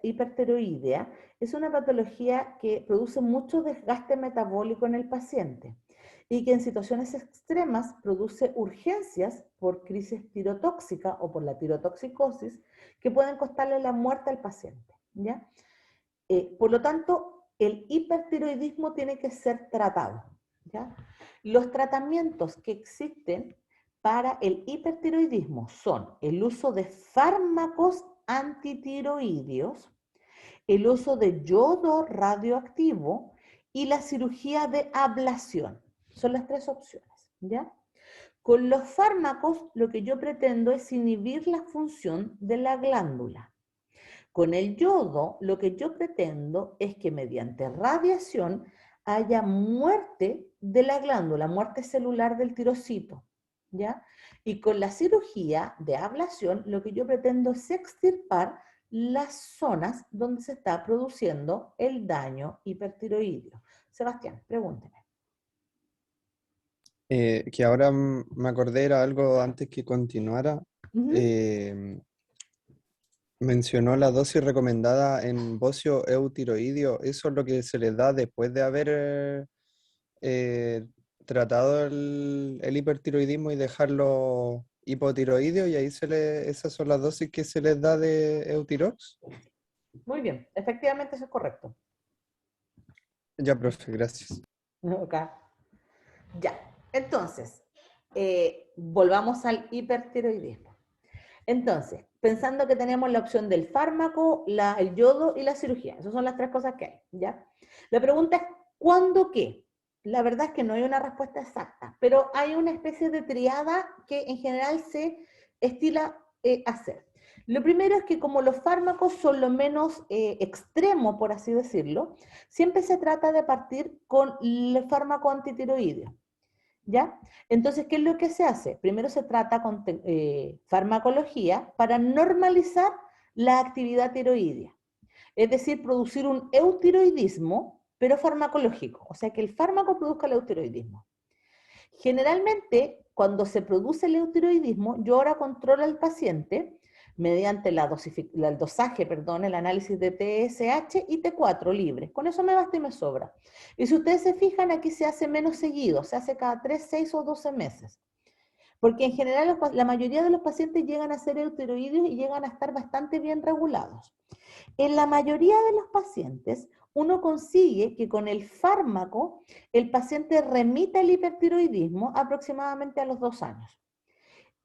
es una patología que produce mucho desgaste metabólico en el paciente y que en situaciones extremas produce urgencias por crisis tirotóxica o por la tirotoxicosis que pueden costarle la muerte al paciente, ¿ya? Por lo tanto, el hipertiroidismo tiene que ser tratado, ¿ya? Los tratamientos que existen para el hipertiroidismo son el uso de fármacos antitiroideos, el uso de yodo radioactivo y la cirugía de ablación. Son las tres opciones, ¿ya? Con los fármacos lo que yo pretendo es inhibir la función de la glándula. Con el yodo, lo que yo pretendo es que mediante radiación haya muerte de la glándula, muerte celular del tirocito, ¿ya? Y con la cirugía de ablación, lo que yo pretendo es extirpar las zonas donde se está produciendo el daño hipertiroideo. Sebastián, pregúnteme. Que ahora me acordé era algo antes que continuara. eh, Mencionó la dosis recomendada en bocio eutiroideo. ¿Eso es lo que se les da después de haber eh, tratado el hipertiroidismo y dejarlo hipotiroideo? Y ahí esas son las dosis que se les da de Eutirox. Muy bien, efectivamente eso es correcto. Ya, profe, gracias. Ok. Ya, entonces, volvamos al hipertiroidismo. Entonces, pensando que tenemos la opción del fármaco, el yodo y la cirugía. Esas son las tres cosas que hay, ¿ya? La pregunta es, ¿cuándo qué? La verdad es que no hay una respuesta exacta, pero hay una especie de triada que en general se estila hacer. Lo primero es que como los fármacos son lo menos extremo, por así decirlo, siempre se trata de partir con el fármaco antitiroideo. ¿Ya? Entonces, ¿qué es lo que se hace? Primero se trata con farmacología para normalizar la actividad tiroidea, es decir, producir un eutiroidismo, pero farmacológico, o sea, que el fármaco produzca el eutiroidismo. Generalmente, cuando se produce el eutiroidismo, yo ahora controlo al paciente mediante el dosaje, el análisis de TSH y T4 libre. Con eso me basta y me sobra. Y si ustedes se fijan, aquí se hace menos seguido, se hace cada 3, 6 o 12 meses. Porque en general la mayoría de los pacientes llegan a ser eutiroideos y llegan a estar bastante bien regulados. En la mayoría de los pacientes, uno consigue que con el fármaco el paciente remita el hipertiroidismo aproximadamente a los 2 años.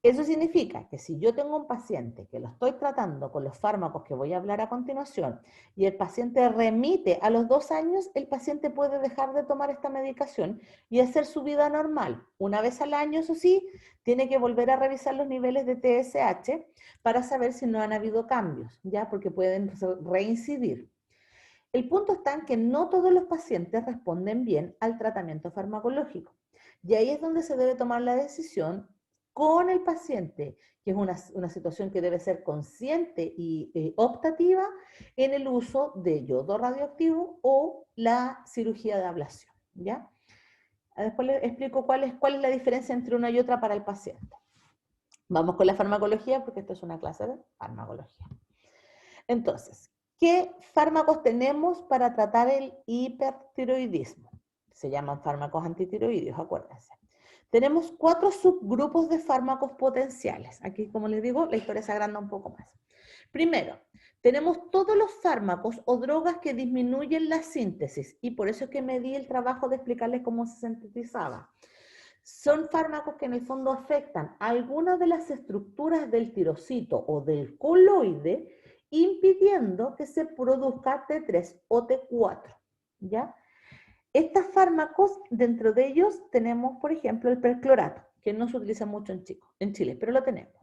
Eso significa que si yo tengo un paciente que lo estoy tratando con los fármacos que voy a hablar a continuación y el paciente remite a los 2 años, el paciente puede dejar de tomar esta medicación y hacer su vida normal. Una vez al año, eso sí, tiene que volver a revisar los niveles de TSH para saber si no han habido cambios, ¿ya? Porque pueden reincidir. El punto está en que no todos los pacientes responden bien al tratamiento farmacológico. Y ahí es donde se debe tomar la decisión con el paciente, que es una situación que debe ser consciente y optativa en el uso de yodo radioactivo o la cirugía de ablación, ¿ya? Después les explico cuál es la diferencia entre una y otra para el paciente. Vamos con la farmacología, porque esto es una clase de farmacología. Entonces, ¿qué fármacos tenemos para tratar el hipertiroidismo? Se llaman fármacos antitiroideos, acuérdense. Tenemos 4 subgrupos de fármacos potenciales. Aquí, como les digo, la historia se agranda un poco más. Primero, tenemos todos los fármacos o drogas que disminuyen la síntesis, y por eso es que me di el trabajo de explicarles cómo se sintetizaba. Son fármacos que en el fondo afectan algunas de las estructuras del tirocito o del coloide, impidiendo que se produzca T3 o T4, ¿ya? Estos fármacos, dentro de ellos tenemos, por ejemplo, el perclorato, que no se utiliza mucho en Chile, pero lo tenemos.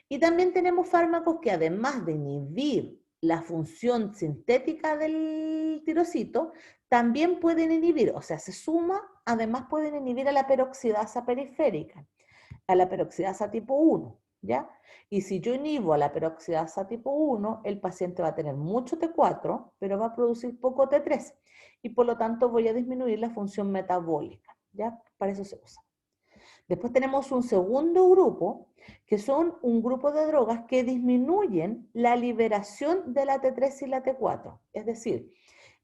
Y también tenemos fármacos que además de inhibir la función sintética del tirocito, también pueden inhibir, o sea, se suma, además pueden inhibir a la peroxidasa periférica, a la peroxidasa tipo 1. ¿ya? Y si yo inhibo a la peroxidasa tipo 1, el paciente va a tener mucho T4, pero va a producir poco T3, y por lo tanto voy a disminuir la función metabólica, ¿ya? Para eso se usa. Después tenemos un segundo grupo, que son un grupo de drogas que disminuyen la liberación de la T3 y la T4. Es decir,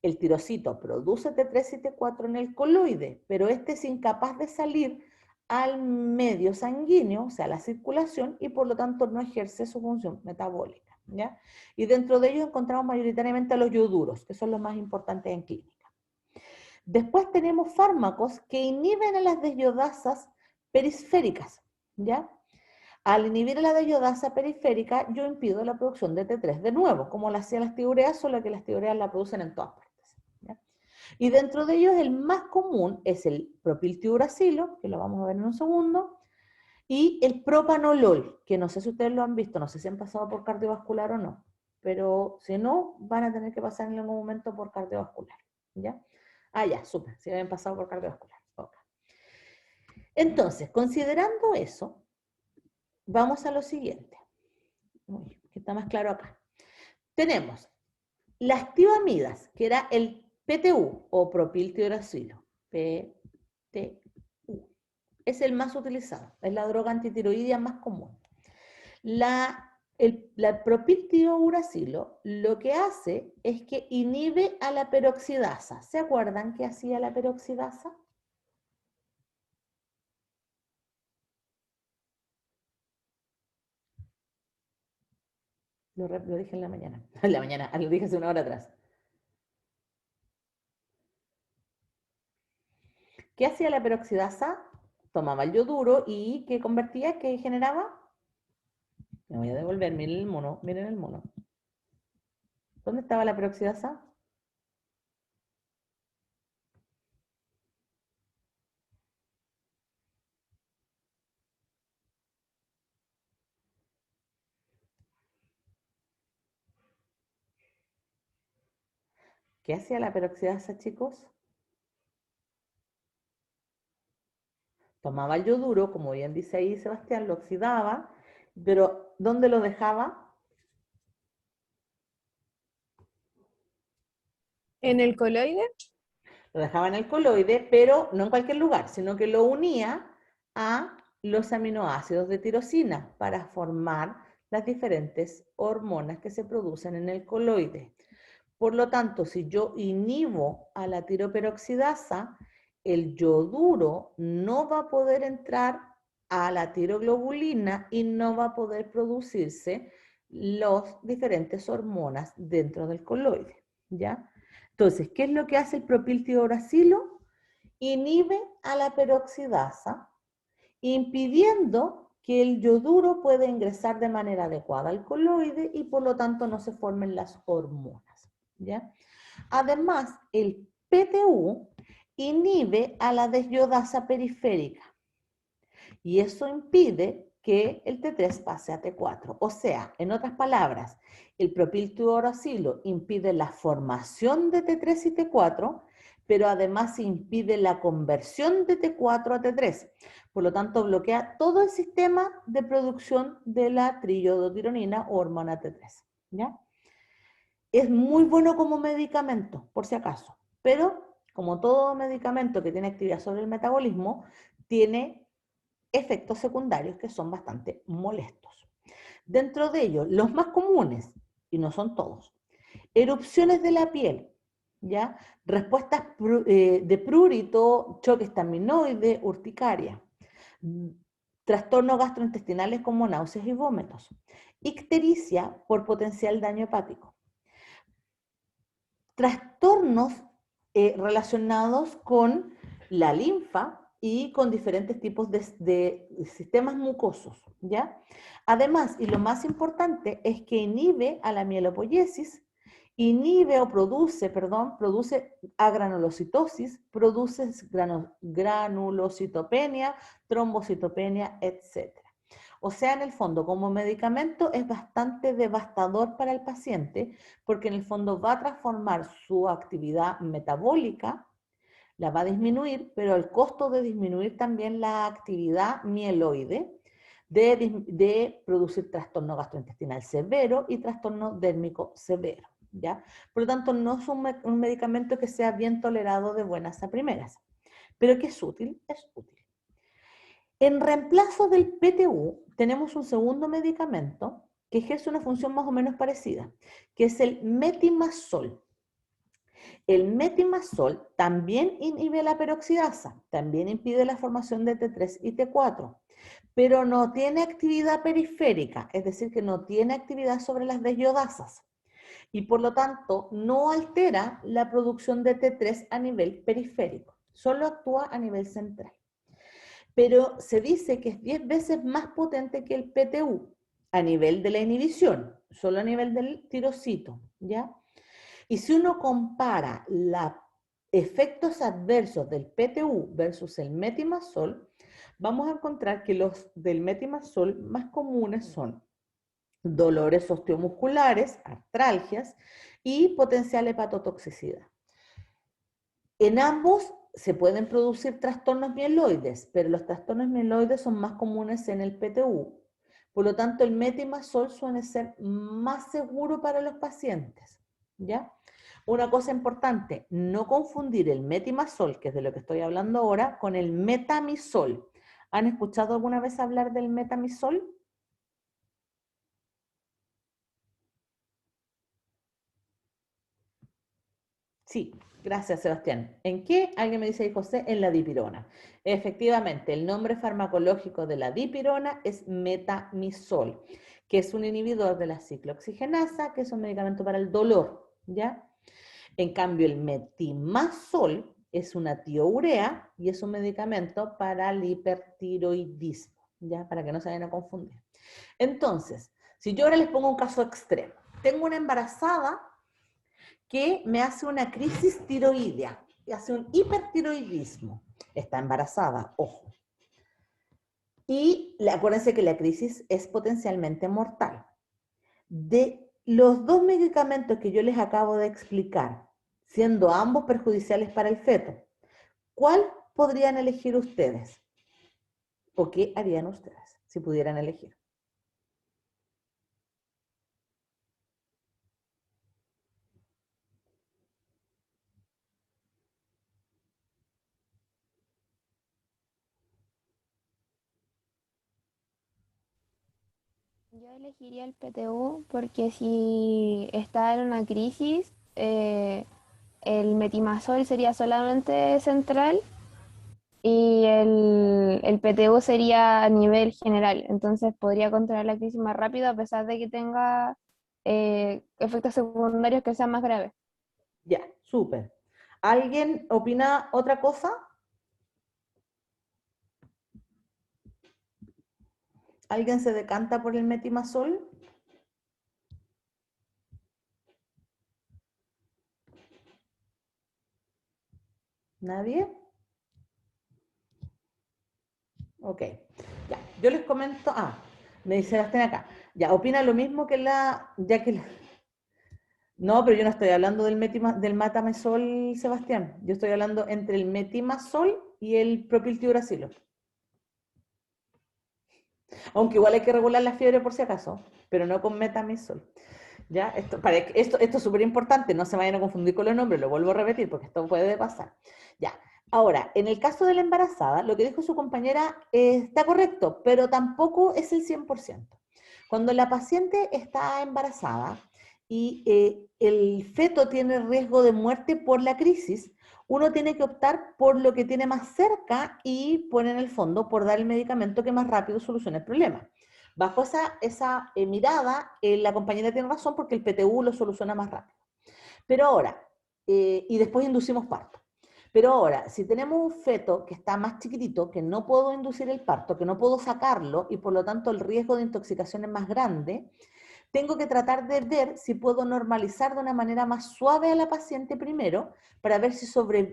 el tirosito produce T3 y T4 en el coloide, pero este es incapaz de salir al medio sanguíneo, o sea, la circulación, y por lo tanto no ejerce su función metabólica, ¿ya? Y dentro de ellos encontramos mayoritariamente a los ioduros, que son los más importantes en clínica. Después tenemos fármacos que inhiben a las deshidratasas periféricas, ¿ya? Al inhibir la deshidrataza periférica, yo impido la producción de T3 de nuevo, como lo hacían las tiureas, solo que las tiureas la producen en todas partes, ¿ya? Y dentro de ellos el más común es el propiltiuracilo, que lo vamos a ver en un segundo, y el propanolol, que no sé si ustedes lo han visto, no sé si han pasado por cardiovascular o no, pero si no, van a tener que pasar en algún momento por cardiovascular, ¿ya? Ah, ya, súper, si habían pasado por cardiovascular. Okay. Entonces, considerando eso, vamos a lo siguiente. Uy, que está más claro acá. Tenemos las tioamidas, que era el PTU o propiltiuracilo. PTU. Es el más utilizado, es la droga antitiroidea más común. La propiltiuracilo lo que hace es que inhibe a la peroxidasa. ¿Se acuerdan qué hacía la peroxidasa? Lo dije en la mañana. En la mañana, lo dije hace una hora atrás. ¿Qué hacía la peroxidasa? Tomaba el yoduro y ¿qué convertía? ¿Qué generaba? Me voy a devolver, miren el mono, miren el mono. ¿Dónde estaba la peroxidasa? ¿Qué hacía la peroxidasa, chicos? Tomaba el yoduro, como bien dice ahí Sebastián, lo oxidaba, pero ¿dónde lo dejaba? ¿En el coloide? Lo dejaba en el coloide, pero no en cualquier lugar, sino que lo unía a los aminoácidos de tirosina para formar las diferentes hormonas que se producen en el coloide. Por lo tanto, si yo inhibo a la tiroperoxidasa, el yoduro no va a poder entrar a la tiroglobulina y no va a poder producirse las diferentes hormonas dentro del coloide, ¿ya? Entonces, ¿qué es lo que hace el propiltiuracilo? Inhibe a la peroxidasa, impidiendo que el yoduro pueda ingresar de manera adecuada al coloide y por lo tanto no se formen las hormonas, ¿ya? Además, el PTU inhibe a la deshidrataza periférica y eso impide que el T3 pase a T4. O sea, en otras palabras, el propiltiuracilo impide la formación de T3 y T4, pero además impide la conversión de T4 a T3. Por lo tanto, bloquea todo el sistema de producción de la triiodotironina o hormona T3. ¿Ya? Es muy bueno como medicamento, por si acaso, pero como todo medicamento que tiene actividad sobre el metabolismo, tiene efectos secundarios que son bastante molestos. Dentro de ellos, los más comunes, y no son todos, erupciones de la piel, ¿ya? Respuestas de prurito, choque estaminoide, urticaria, trastornos gastrointestinales como náuseas y vómitos, ictericia por potencial daño hepático, trastornos relacionados con la linfa y con diferentes tipos de sistemas mucosos, ¿ya? Además, y lo más importante, es que inhibe a la mielopoiesis, inhibe o produce, produce agranulocitosis, produce granulocitopenia, trombocitopenia, etc. O sea, en el fondo, como medicamento es bastante devastador para el paciente porque en el fondo va a transformar su actividad metabólica, la va a disminuir, pero el costo de disminuir también la actividad mieloide de producir trastorno gastrointestinal severo y trastorno dérmico severo, ¿ya? Por lo tanto, no es un medicamento que sea bien tolerado de buenas a primeras, pero que es útil, es útil. En reemplazo del PTU, tenemos un segundo medicamento que ejerce una función más o menos parecida, que es el metimazol. El metimazol también inhibe la peroxidasa, también impide la formación de T3 y T4, pero no tiene actividad periférica, es decir, que no tiene actividad sobre las desiodasas y por lo tanto no altera la producción de T3 a nivel periférico, solo actúa a nivel central. Pero se dice que es 10 veces más potente que el PTU a nivel de la inhibición, solo a nivel del tirocito, ¿ya? Y si uno compara los efectos adversos del PTU versus el metimazol, vamos a encontrar que los del metimazol más comunes son dolores osteomusculares, artralgias y potencial hepatotoxicidad. En ambos se pueden producir trastornos mieloides, pero los trastornos mieloides son más comunes en el PTU. Por lo tanto, el metimazol suele ser más seguro para los pacientes, ¿ya? Una cosa importante, no confundir el metimazol, que es de lo que estoy hablando ahora, con el metamizol. ¿Han escuchado alguna vez hablar del metamizol? Sí, gracias Sebastián. ¿En qué? Alguien me dice ahí, José, en la dipirona. Efectivamente, el nombre farmacológico de la dipirona es metamizol, que es un inhibidor de la ciclooxigenasa, que es un medicamento para el dolor, ¿ya? En cambio, el metimazol es una tiourea y es un medicamento para el hipertiroidismo, ¿ya? Para que no se vayan a confundir. Entonces, si yo ahora les pongo un caso extremo, tengo una embarazada que me hace una crisis tiroidea, que hace un hipertiroidismo. Está embarazada, ojo. Y acuérdense que la crisis es potencialmente mortal. De los dos medicamentos que yo les acabo de explicar, siendo ambos perjudiciales para el feto, ¿cuál podrían elegir ustedes? ¿O qué harían ustedes si pudieran elegir? Yo elegiría el PTU porque si está en una crisis, el metimazol sería solamente central y el PTU sería a nivel general. Entonces podría controlar la crisis más rápido a pesar de que tenga efectos secundarios que sean más graves. Ya, súper. ¿Alguien opina otra cosa? ¿Alguien se decanta por el metimazol? ¿Nadie? Ok. Ya, yo les comento. Me dice Sebastián acá. Ya, opina lo mismo que No, pero yo no estoy hablando del matamazol, Sebastián. Yo estoy hablando entre el metimazol y el propiltiuracilo. Aunque igual hay que regular la fiebre por si acaso, pero no con metamizol. ¿Ya? Esto es súper importante, no se vayan a confundir con los nombres, lo vuelvo a repetir porque esto puede pasar. Ya. Ahora, en el caso de la embarazada, lo que dijo su compañera está correcto, pero tampoco es el 100%. Cuando la paciente está embarazada y el feto tiene riesgo de muerte por la crisis, uno tiene que optar por lo que tiene más cerca y por en el fondo por dar el medicamento que más rápido solucione el problema. Bajo esa mirada, la compañera tiene razón porque el PTU lo soluciona más rápido. Pero ahora, y después inducimos parto. Pero ahora, si tenemos un feto que está más chiquitito, que no puedo inducir el parto, que no puedo sacarlo y por lo tanto el riesgo de intoxicación es más grande, tengo que tratar de ver si puedo normalizar de una manera más suave a la paciente primero para ver si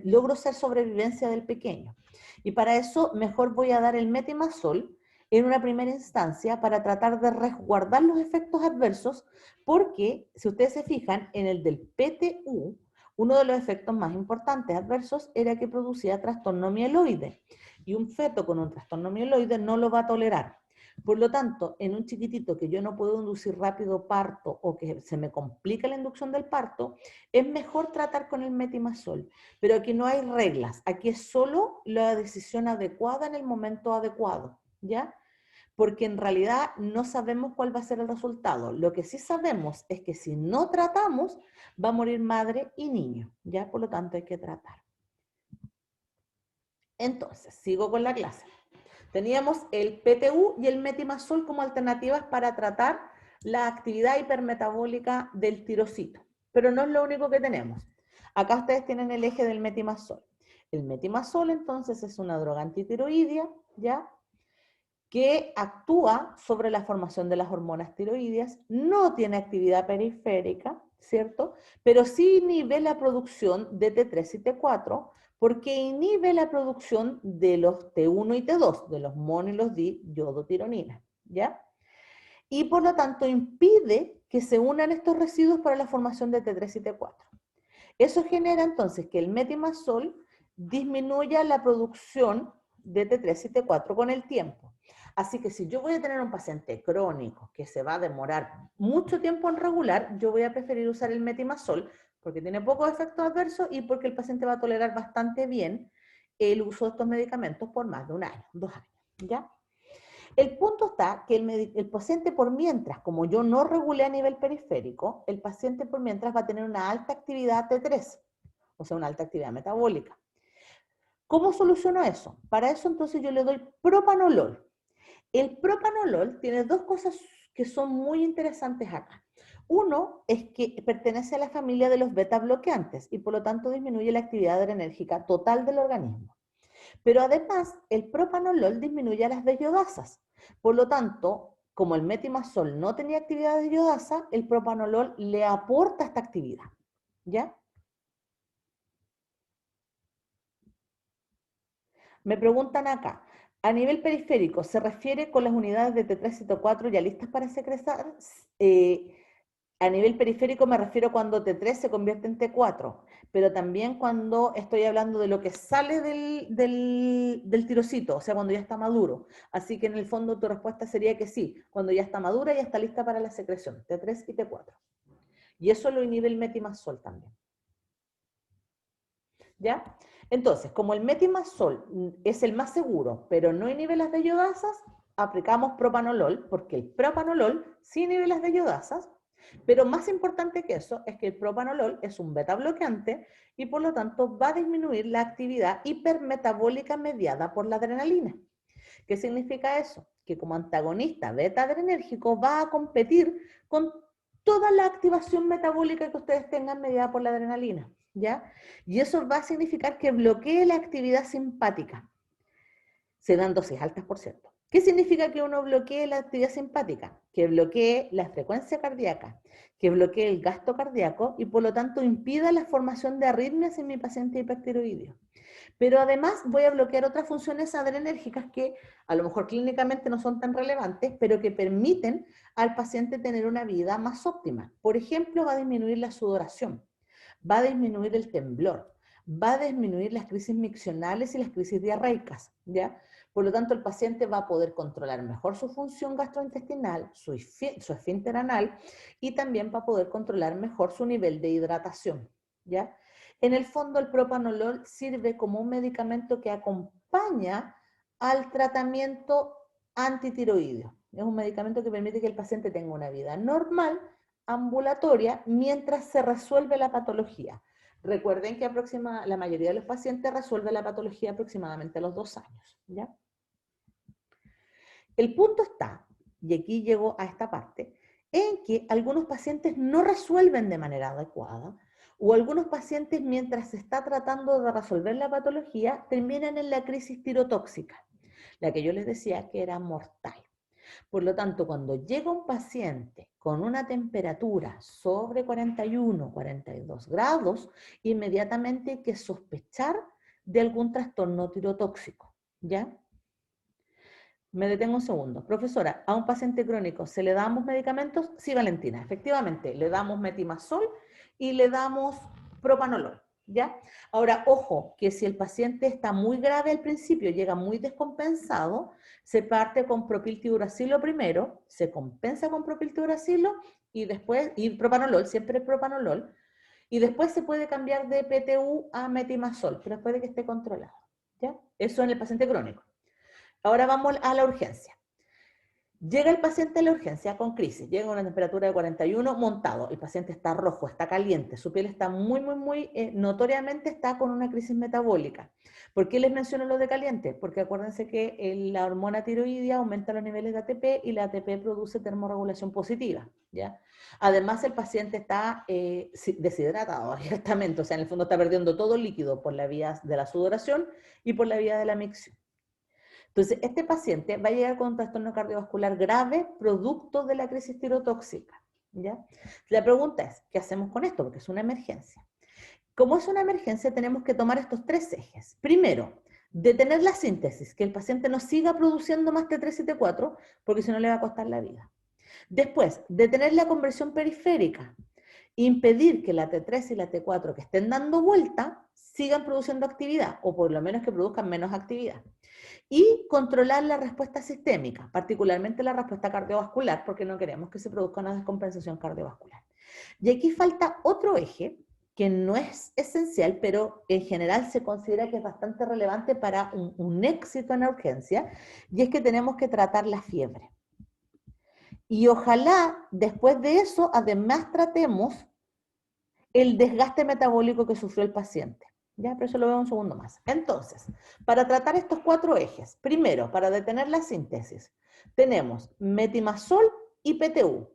logro ser sobrevivencia del pequeño. Y para eso mejor voy a dar el metimazol en una primera instancia para tratar de resguardar los efectos adversos porque, si ustedes se fijan, en el del PTU, uno de los efectos más importantes adversos era que producía trastorno mieloide. Y un feto con un trastorno mieloide no lo va a tolerar. Por lo tanto, en un chiquitito que yo no puedo inducir rápido parto o que se me complica la inducción del parto, es mejor tratar con el metimazol. Pero aquí no hay reglas, aquí es solo la decisión adecuada en el momento adecuado, ¿ya? Porque en realidad no sabemos cuál va a ser el resultado. Lo que sí sabemos es que si no tratamos, va a morir madre y niño, ¿ya? Por lo tanto, hay que tratar. Entonces, sigo con la clase. Teníamos el PTU y el metimazol como alternativas para tratar la actividad hipermetabólica del tirocito. Pero no es lo único que tenemos. Acá ustedes tienen el eje del metimazol. El metimazol, entonces, es una droga antitiroidea, ¿ya? Que actúa sobre la formación de las hormonas tiroideas, no tiene actividad periférica, ¿cierto? Pero sí inhibe la producción de T3 y T4, porque inhibe la producción de los T1 y T2, de los mono y los di-iodotironina, ¿ya? Y por lo tanto impide que se unan estos residuos para la formación de T3 y T4. Eso genera entonces que el metimazol disminuya la producción de T3 y T4 con el tiempo. Así que si yo voy a tener un paciente crónico que se va a demorar mucho tiempo en regular, yo voy a preferir usar el metimazol porque tiene pocos efectos adversos y porque el paciente va a tolerar bastante bien el uso de estos medicamentos por más de 1 año, 2 años, ¿ya? El punto está que el paciente por mientras, como yo no regulé a nivel periférico, el paciente por mientras va a tener una alta actividad T3, o sea, una alta actividad metabólica. ¿Cómo soluciono eso? Para eso entonces yo le doy propanolol. El propanolol tiene 2 cosas que son muy interesantes acá. Uno es que pertenece a la familia de los beta bloqueantes y por lo tanto disminuye la actividad adrenérgica total del organismo. Pero además, el propanolol disminuye las desiodasas. Por lo tanto, como el metimazol no tenía actividad desiodasa, el propanolol le aporta esta actividad. ¿Ya? Me preguntan acá, a nivel periférico, ¿se refiere con las unidades de T3 y T4 ya listas para secretar? A nivel periférico me refiero cuando T3 se convierte en T4, pero también cuando estoy hablando de lo que sale del tirocito, o sea, cuando ya está maduro. Así que en el fondo tu respuesta sería que sí, cuando ya está madura y ya está lista para la secreción, T3 y T4. Y eso lo inhibe el metimazol también. ¿Ya? Entonces, como el metimazol es el más seguro, pero no inhibe las desiodasas, aplicamos propanolol, porque el propanolol sí inhibe las desiodasas, pero más importante que eso es que el propanolol es un beta bloqueante y por lo tanto va a disminuir la actividad hipermetabólica mediada por la adrenalina. ¿Qué significa eso? Que como antagonista beta adrenérgico va a competir con toda la activación metabólica que ustedes tengan mediada por la adrenalina, ¿ya? Y eso va a significar que bloquee la actividad simpática. Se dan dosis altas, por cierto. ¿Qué significa que uno bloquee la actividad simpática? Que bloquee la frecuencia cardíaca, que bloquee el gasto cardíaco y por lo tanto impida la formación de arritmias en mi paciente hipertiroideo. Pero además voy a bloquear otras funciones adrenérgicas que a lo mejor clínicamente no son tan relevantes, pero que permiten al paciente tener una vida más óptima. Por ejemplo, va a disminuir la sudoración, va a disminuir el temblor, va a disminuir las crisis miccionales y las crisis diarreicas, ¿ya? Por lo tanto, el paciente va a poder controlar mejor su función gastrointestinal, su esfínter anal, y también va a poder controlar mejor su nivel de hidratación, ¿ya? En el fondo, el propanolol sirve como un medicamento que acompaña al tratamiento antitiroideo. Es un medicamento que permite que el paciente tenga una vida normal, ambulatoria, mientras se resuelve la patología. Recuerden que la mayoría de los pacientes resuelve la patología aproximadamente a los 2 años, ¿ya? El punto está, y aquí llego a esta parte, en que algunos pacientes no resuelven de manera adecuada, o algunos pacientes, mientras se está tratando de resolver la patología, terminan en la crisis tirotóxica, la que yo les decía que era mortal. Por lo tanto, cuando llega un paciente con una temperatura sobre 41, 42 grados, inmediatamente hay que sospechar de algún trastorno tirotóxico, ¿ya? Me detengo un segundo. Profesora, ¿a un paciente crónico se le damos medicamentos? Sí, Valentina, efectivamente, le damos metimazol y le damos propanolol, ¿ya? Ahora, ojo, que si el paciente está muy grave al principio, llega muy descompensado, se parte con propiltiuracilo primero, se compensa con propiltiuracilo y después, y propanolol, siempre propanolol, y después se puede cambiar de PTU a metimazol, pero después de que esté controlado, ¿ya? Eso en el paciente crónico. Ahora vamos a la urgencia. Llega el paciente a la urgencia con crisis, llega a una temperatura de 41 montado, el paciente está rojo, está caliente, su piel está muy notoriamente está con una crisis metabólica. ¿Por qué les menciono lo de caliente? Porque acuérdense que la hormona tiroidea aumenta los niveles de ATP y la ATP produce termorregulación positiva, ¿ya? Además el paciente está deshidratado abiertamente, o sea, en el fondo está perdiendo todo el líquido por la vía de la sudoración y por la vía de la micción. Entonces, este paciente va a llegar con un trastorno cardiovascular grave producto de la crisis tirotóxica, ¿ya? La pregunta es, ¿qué hacemos con esto? Porque es una emergencia. Como es una emergencia, tenemos que tomar estos tres ejes. Primero, detener la síntesis, que el paciente no siga produciendo más T3 y T4, porque si no le va a costar la vida. Después, detener la conversión periférica, impedir que la T3 y la T4 que estén dando vuelta sigan produciendo actividad, o por lo menos que produzcan menos actividad. Y controlar la respuesta sistémica, particularmente la respuesta cardiovascular, porque no queremos que se produzca una descompensación cardiovascular. Y aquí falta otro eje, que no es esencial, pero en general se considera que es bastante relevante para un éxito en la urgencia, y es que tenemos que tratar la fiebre. Y ojalá después de eso, además tratemos el desgaste metabólico que sufrió el paciente. Ya, pero eso lo veo un segundo más. Entonces, para tratar estos cuatro ejes, primero, para detener la síntesis, tenemos metimazol y PTU.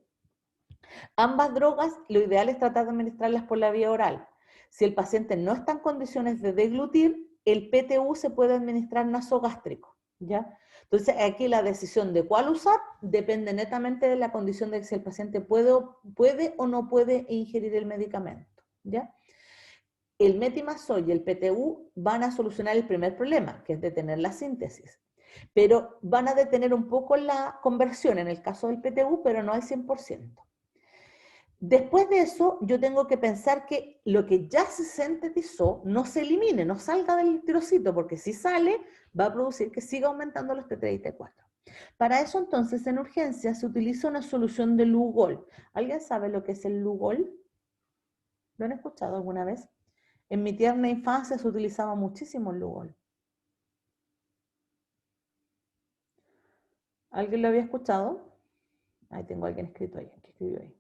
Ambas drogas, lo ideal es tratar de administrarlas por la vía oral. Si el paciente no está en condiciones de deglutir, el PTU se puede administrar nasogástrico, ¿ya? Entonces, aquí la decisión de cuál usar depende netamente de la condición de si el paciente puede o no puede ingerir el medicamento, ¿ya? El metimazol y el PTU van a solucionar el primer problema, que es detener la síntesis. Pero van a detener un poco la conversión en el caso del PTU, pero no al 100%. Después de eso, yo tengo que pensar que lo que ya se sintetizó no se elimine, no salga del tirocito, porque si sale, va a producir que siga aumentando los T3 y T4. Para eso, entonces, en urgencia se utiliza una solución de Lugol. ¿Alguien sabe lo que es el Lugol? ¿Lo han escuchado alguna vez? En mi tierna infancia se utilizaba muchísimo el Lugol. ¿Alguien lo había escuchado? Ahí tengo a alguien escrito ahí. ¿Qué escribió ahí?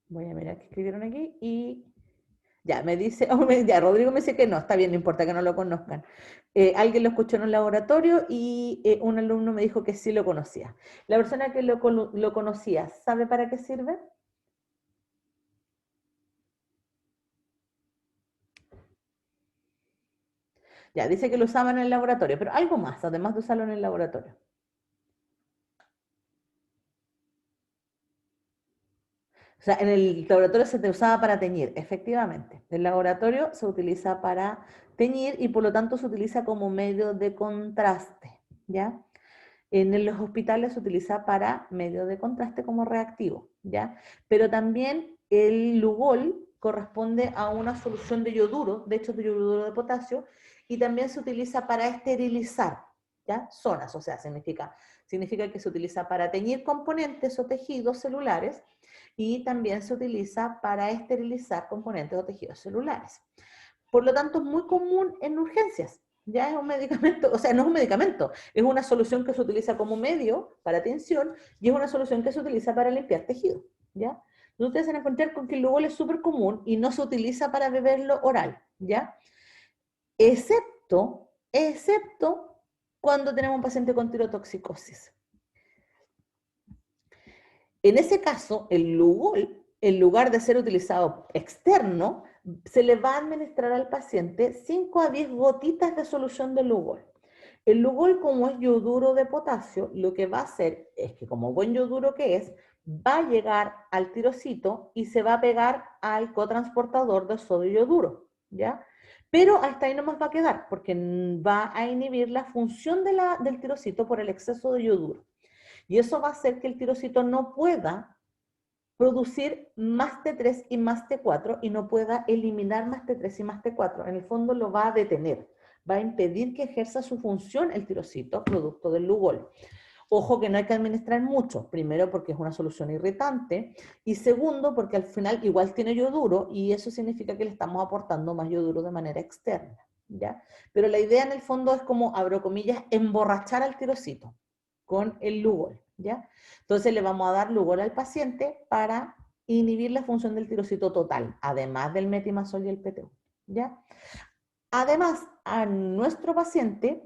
Voy a mirar qué escribieron aquí y ya, me dice, ya, Rodrigo me dice que no, está bien, no importa que no lo conozcan. Alguien lo escuchó en un laboratorio y un alumno me dijo que sí lo conocía. La persona que lo conocía, ¿sabe para qué sirve? Ya, dice que lo usaban en el laboratorio, pero algo más, además de usarlo en el laboratorio. O sea, en el laboratorio se te usaba para teñir, efectivamente. El laboratorio se utiliza para teñir y por lo tanto se utiliza como medio de contraste, ¿ya? En los hospitales se utiliza para medio de contraste como reactivo, ¿ya? Pero también el Lugol corresponde a una solución de yoduro, de hecho de yoduro de potasio, y también se utiliza para esterilizar, ¿ya? Zonas, o sea, significa que se utiliza para teñir componentes o tejidos celulares, y también se utiliza para esterilizar componentes o tejidos celulares. Por lo tanto, es muy común en urgencias. Ya es un medicamento, o sea, no es un medicamento, es una solución que se utiliza como medio para tensión y es una solución que se utiliza para limpiar tejido, ¿ya? Entonces ustedes van a encontrar con que el Lugol es súper común y no se utiliza para beberlo oral, ¿ya? Excepto cuando tenemos un paciente con tirotoxicosis. En ese caso, el Lugol, en lugar de ser utilizado externo, se le va a administrar al paciente 5 a 10 gotitas de solución de Lugol. El Lugol, como es yoduro de potasio, lo que va a hacer es que, como buen yoduro que es, va a llegar al tirocito y se va a pegar al cotransportador de sodio y yoduro, ¿ya? Pero hasta ahí no más va a quedar, porque va a inhibir la función del tirocito por el exceso de yoduro. Y eso va a hacer que el tirocito no pueda producir más T3 y más T4 y no pueda eliminar más T3 y más T4. En el fondo lo va a detener, va a impedir que ejerza su función el tirosito, producto del Lugol. Ojo que no hay que administrar mucho, primero porque es una solución irritante y segundo porque al final igual tiene yoduro y eso significa que le estamos aportando más yoduro de manera externa, ¿ya? Pero la idea en el fondo es como, abro comillas, emborrachar al tirosito con el Lugol, ¿ya? Entonces le vamos a dar Lugol al paciente para inhibir la función del tirosito total, además del metimazol y el PTU, ¿ya? Además, a nuestro paciente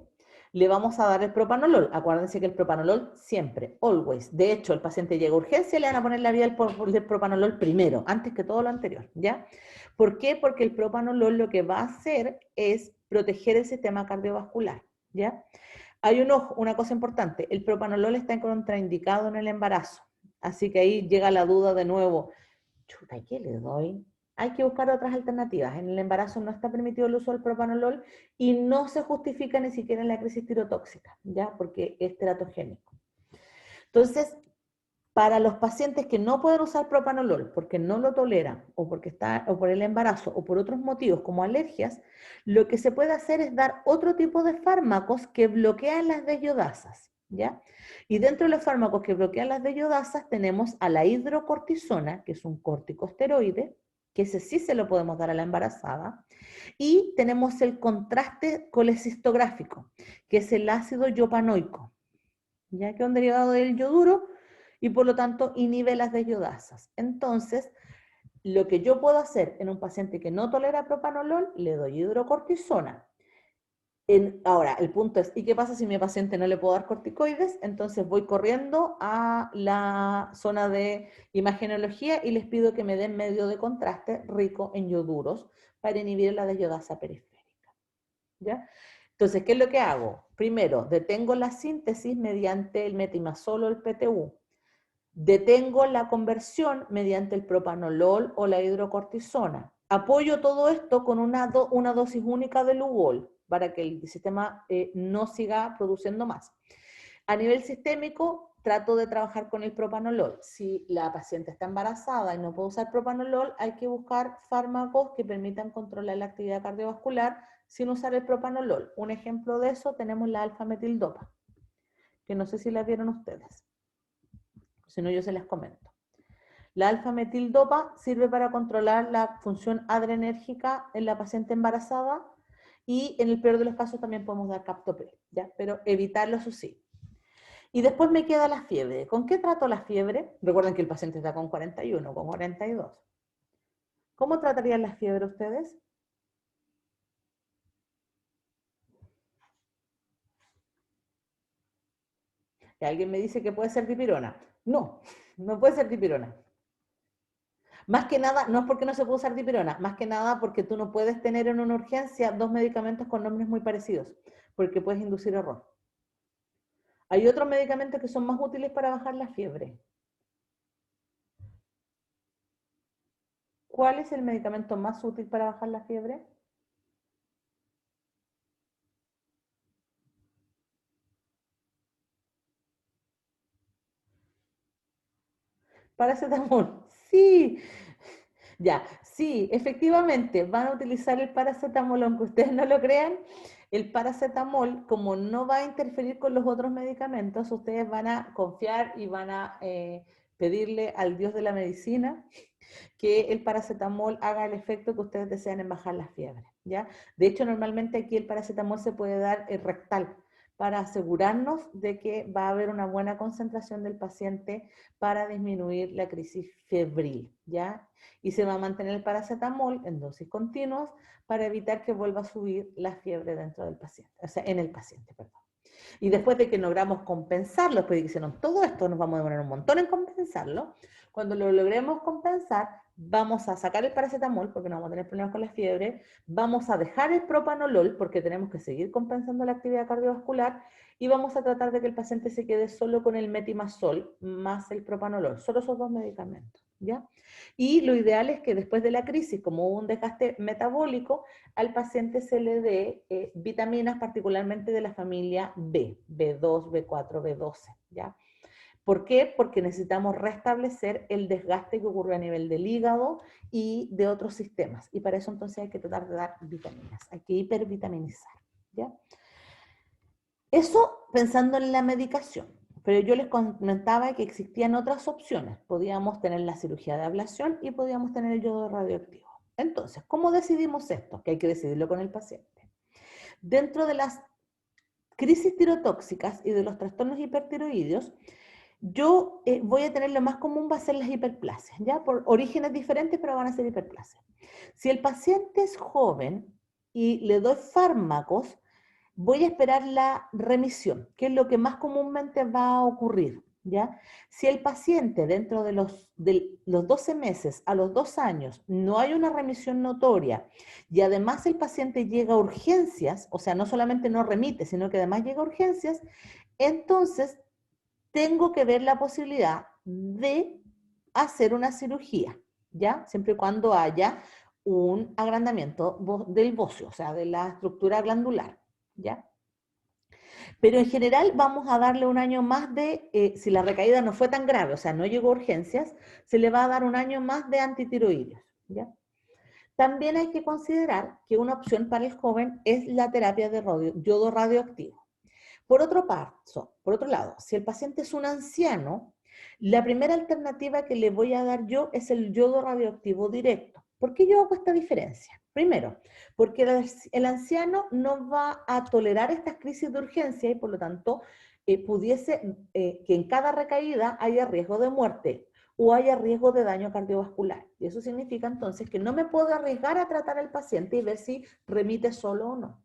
le vamos a dar el propanolol. Acuérdense que el propanolol siempre, always. De hecho, el paciente llega a urgencia y le van a poner la vía del propanolol primero, antes que todo lo anterior, ¿ya? ¿Por qué? Porque el propanolol lo que va a hacer es proteger el sistema cardiovascular, ¿ya? Hay una cosa importante, el propanolol está contraindicado en el embarazo, así que ahí llega la duda de nuevo, chuta, ¿y qué le doy? Hay que buscar otras alternativas. En el embarazo no está permitido el uso del propanolol y no se justifica ni siquiera en la crisis tirotóxica, ¿ya? Porque es teratogénico. Entonces, para los pacientes que no pueden usar propanolol porque no lo toleran o porque está o por el embarazo o por otros motivos como alergias, lo que se puede hacer es dar otro tipo de fármacos que bloquean las desyodasas, ¿ya? Y dentro de los fármacos que bloquean las desyodasas tenemos a la hidrocortisona, que es un corticosteroide, que ese sí se lo podemos dar a la embarazada, y tenemos el contraste colecistográfico, que es el ácido yopanoico, ya que es un derivado del yoduro, y por lo tanto inhibe las desyodasas. Entonces, lo que yo puedo hacer en un paciente que no tolera propanolol, le doy hidrocortisona. Ahora, el punto es, ¿y qué pasa si a mi paciente no le puedo dar corticoides? Entonces voy corriendo a la zona de imagenología y les pido que me den medio de contraste rico en yoduros para inhibir la desyodasa periférica, ¿ya? Entonces, ¿qué es lo que hago? Primero, detengo la síntesis mediante el metimazol o el PTU. Detengo la conversión mediante el propanolol o la hidrocortisona. Apoyo todo esto con una dosis única de Lugol para que el sistema no siga produciendo más. A nivel sistémico, trato de trabajar con el propanolol. Si la paciente está embarazada y no puede usar propanolol, hay que buscar fármacos que permitan controlar la actividad cardiovascular sin usar el propanolol. Un ejemplo de eso tenemos la alfa-metildopa, que no sé si la vieron ustedes. Si no, yo se las comento. La alfa-metildopa sirve para controlar la función adrenérgica en la paciente embarazada y en el peor de los casos también podemos dar captopril, ¿ya? Pero evitarlo, eso sí. Y después me queda la fiebre. ¿Con qué trato la fiebre? Recuerden que el paciente está con 41, con 42. ¿Cómo tratarían la fiebre ustedes? Y alguien me dice que puede ser dipirona. No, no puede ser dipirona. Más que nada, no es porque no se puede usar dipirona, más que nada porque tú no puedes tener en una urgencia dos medicamentos con nombres muy parecidos, porque puedes inducir error. Hay otros medicamentos que son más útiles para bajar la fiebre. ¿Cuál es el medicamento más útil para bajar la fiebre? Paracetamol. Sí, ya, sí, efectivamente, van a utilizar el paracetamol, aunque ustedes no lo crean. El paracetamol, como no va a interferir con los otros medicamentos, ustedes van a confiar y van a pedirle al Dios de la medicina que el paracetamol haga el efecto que ustedes desean en bajar la fiebre, ¿ya? De hecho, normalmente aquí el paracetamol se puede dar rectal para asegurarnos de que va a haber una buena concentración del paciente para disminuir la crisis febril, ¿ya? Y se va a mantener el paracetamol en dosis continuas para evitar que vuelva a subir la fiebre dentro del paciente, o sea, en el paciente, perdón. Y después de que logramos compensarlo, después de que hicieron todo esto, nos vamos a demorar un montón en compensarlo. Cuando lo logremos compensar, vamos a sacar el paracetamol porque no vamos a tener problemas con la fiebre, vamos a dejar el propanolol porque tenemos que seguir compensando la actividad cardiovascular y vamos a tratar de que el paciente se quede solo con el metimazol más el propanolol, solo esos dos medicamentos, ¿ya? Y lo ideal es que después de la crisis, como hubo un desgaste metabólico, al paciente se le dé vitaminas particularmente de la familia B, B2, B4, B12, ¿ya? ¿Por qué? Porque necesitamos restablecer el desgaste que ocurre a nivel del hígado y de otros sistemas. Y para eso entonces hay que tratar de dar vitaminas, hay que hipervitaminizar, ¿ya? Eso pensando en la medicación. Pero yo les comentaba que existían otras opciones. Podíamos tener la cirugía de ablación y podíamos tener el yodo radioactivo. Entonces, ¿cómo decidimos esto? Que hay que decidirlo con el paciente. Dentro de las crisis tirotóxicas y de los trastornos hipertiroideos, yo voy a tener lo más común va a ser las hiperplasias, ¿ya? Por orígenes diferentes, pero van a ser hiperplasias. Si el paciente es joven y le doy fármacos, voy a esperar la remisión, que es lo que más comúnmente va a ocurrir, ¿ya? Si el paciente dentro de los 12 meses a los 2 años no hay una remisión notoria y además el paciente llega a urgencias, o sea, no solamente no remite, sino que además llega a urgencias, entonces tengo que ver la posibilidad de hacer una cirugía, ¿ya? Siempre y cuando haya un agrandamiento del bocio, o sea, de la estructura glandular, ¿ya? Pero en general vamos a darle un año más de, si la recaída no fue tan grave, o sea, no llegó a urgencias, se le va a dar un año más de antitiroideos, ¿ya? También hay que considerar que una opción para el joven es la terapia de yodo radioactivo. Por otro lado, si el paciente es un anciano, la primera alternativa que le voy a dar yo es el yodo radioactivo directo. ¿Por qué yo hago esta diferencia? Primero, porque el anciano no va a tolerar estas crisis de urgencia y por lo tanto pudiese que en cada recaída haya riesgo de muerte o haya riesgo de daño cardiovascular. Y eso significa entonces que no me puedo arriesgar a tratar al paciente y ver si remite solo o no.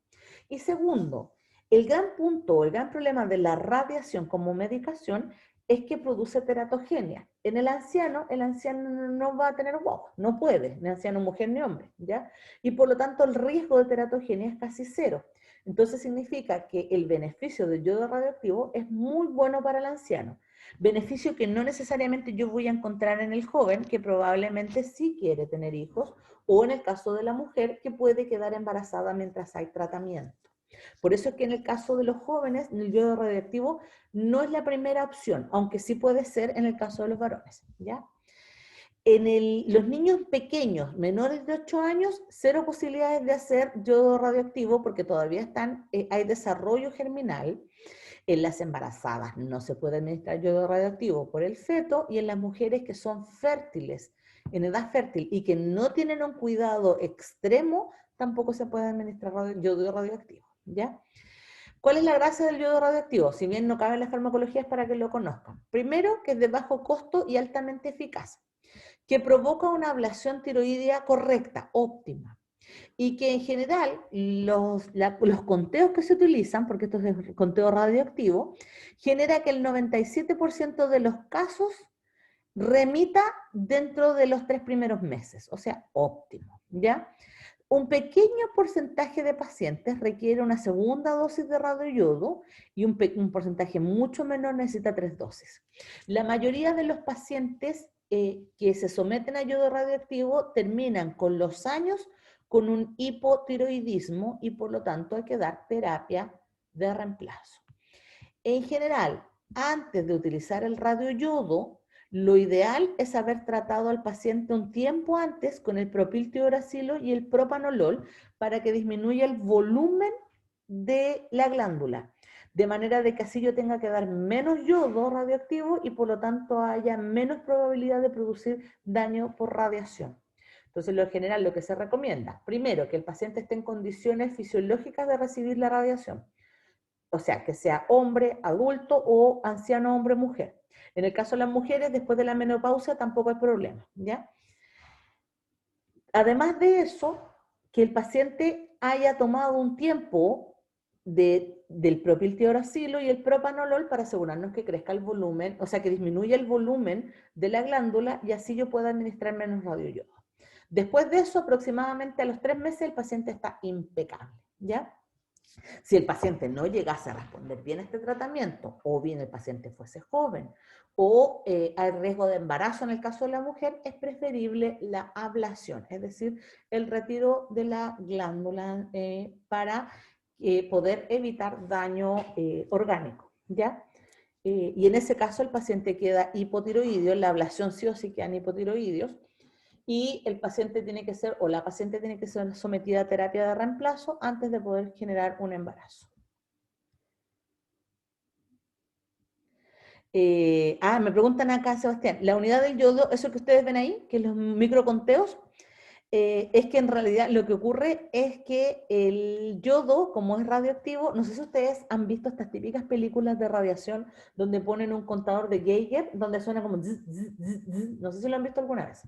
Y segundo, el gran punto, el gran problema de la radiación como medicación es que produce teratogenia. En el anciano no va a tener guagua, no puede, ni anciano mujer ni hombre, ¿ya? Y por lo tanto el riesgo de teratogenia es casi cero. Entonces significa que el beneficio del yodo radioactivo es muy bueno para el anciano. Beneficio que no necesariamente yo voy a encontrar en el joven, que probablemente sí quiere tener hijos, o en el caso de la mujer, que puede quedar embarazada mientras hay tratamiento. Por eso es que en el caso de los jóvenes, el yodo radioactivo no es la primera opción, aunque sí puede ser en el caso de los varones, ¿ya? Los niños pequeños, menores de 8 años, cero posibilidades de hacer yodo radioactivo porque todavía hay desarrollo germinal. En las embarazadas no se puede administrar yodo radioactivo por el feto y en las mujeres que son fértiles, en edad fértil y que no tienen un cuidado extremo, tampoco se puede administrar yodo radioactivo, ¿ya? ¿Cuál es la gracia del yodo radioactivo? Si bien no cabe en la farmacología, es para que lo conozcan. Primero, que es de bajo costo y altamente eficaz, que provoca una ablación tiroidea correcta, óptima, y que en general los conteos que se utilizan, porque esto es el conteo radioactivo, genera que el 97% de los casos remita dentro de los 3 primeros meses, o sea, óptimo, ¿ya? Un pequeño porcentaje de pacientes requiere una segunda dosis de radioyodo y un porcentaje mucho menor necesita 3 dosis. La mayoría de los pacientes que se someten a yodo radioactivo terminan con los años con un hipotiroidismo y por lo tanto hay que dar terapia de reemplazo. En general, antes de utilizar el radioyodo, lo ideal es haber tratado al paciente un tiempo antes con el propiltiuracilo y el propanolol para que disminuya el volumen de la glándula, de manera de que así yo tenga que dar menos yodo radioactivo y por lo tanto haya menos probabilidad de producir daño por radiación. Entonces, en general, lo que se recomienda, primero, que el paciente esté en condiciones fisiológicas de recibir la radiación. O sea, que sea hombre, adulto o anciano, hombre, mujer. En el caso de las mujeres, después de la menopausia tampoco hay problema, ¿ya? Además de eso, que el paciente haya tomado un tiempo del propiltiuracilo y el propanolol para asegurarnos que crezca el volumen, o sea, que disminuya el volumen de la glándula y así yo pueda administrar menos radioyodo. Después de eso, aproximadamente a los 3 meses, el paciente está impecable, ¿ya? Si el paciente no llegase a responder bien a este tratamiento, o bien el paciente fuese joven, o hay riesgo de embarazo en el caso de la mujer, es preferible la ablación, es decir, el retiro de la glándula para poder evitar daño orgánico, ¿ya? y en ese caso el paciente queda hipotiroideo, la ablación sí o sí quedan hipotiroideos, y el paciente tiene que ser, o la paciente tiene que ser sometida a terapia de reemplazo antes de poder generar un embarazo. Me preguntan acá, Sebastián, la unidad del yodo, eso que ustedes ven ahí, que los microconteos, es que en realidad lo que ocurre es que el yodo, como es radioactivo, no sé si ustedes han visto estas típicas películas de radiación donde ponen un contador de Geiger, donde suena como zzz, zzz, zzz, zzz. No sé si lo han visto alguna vez.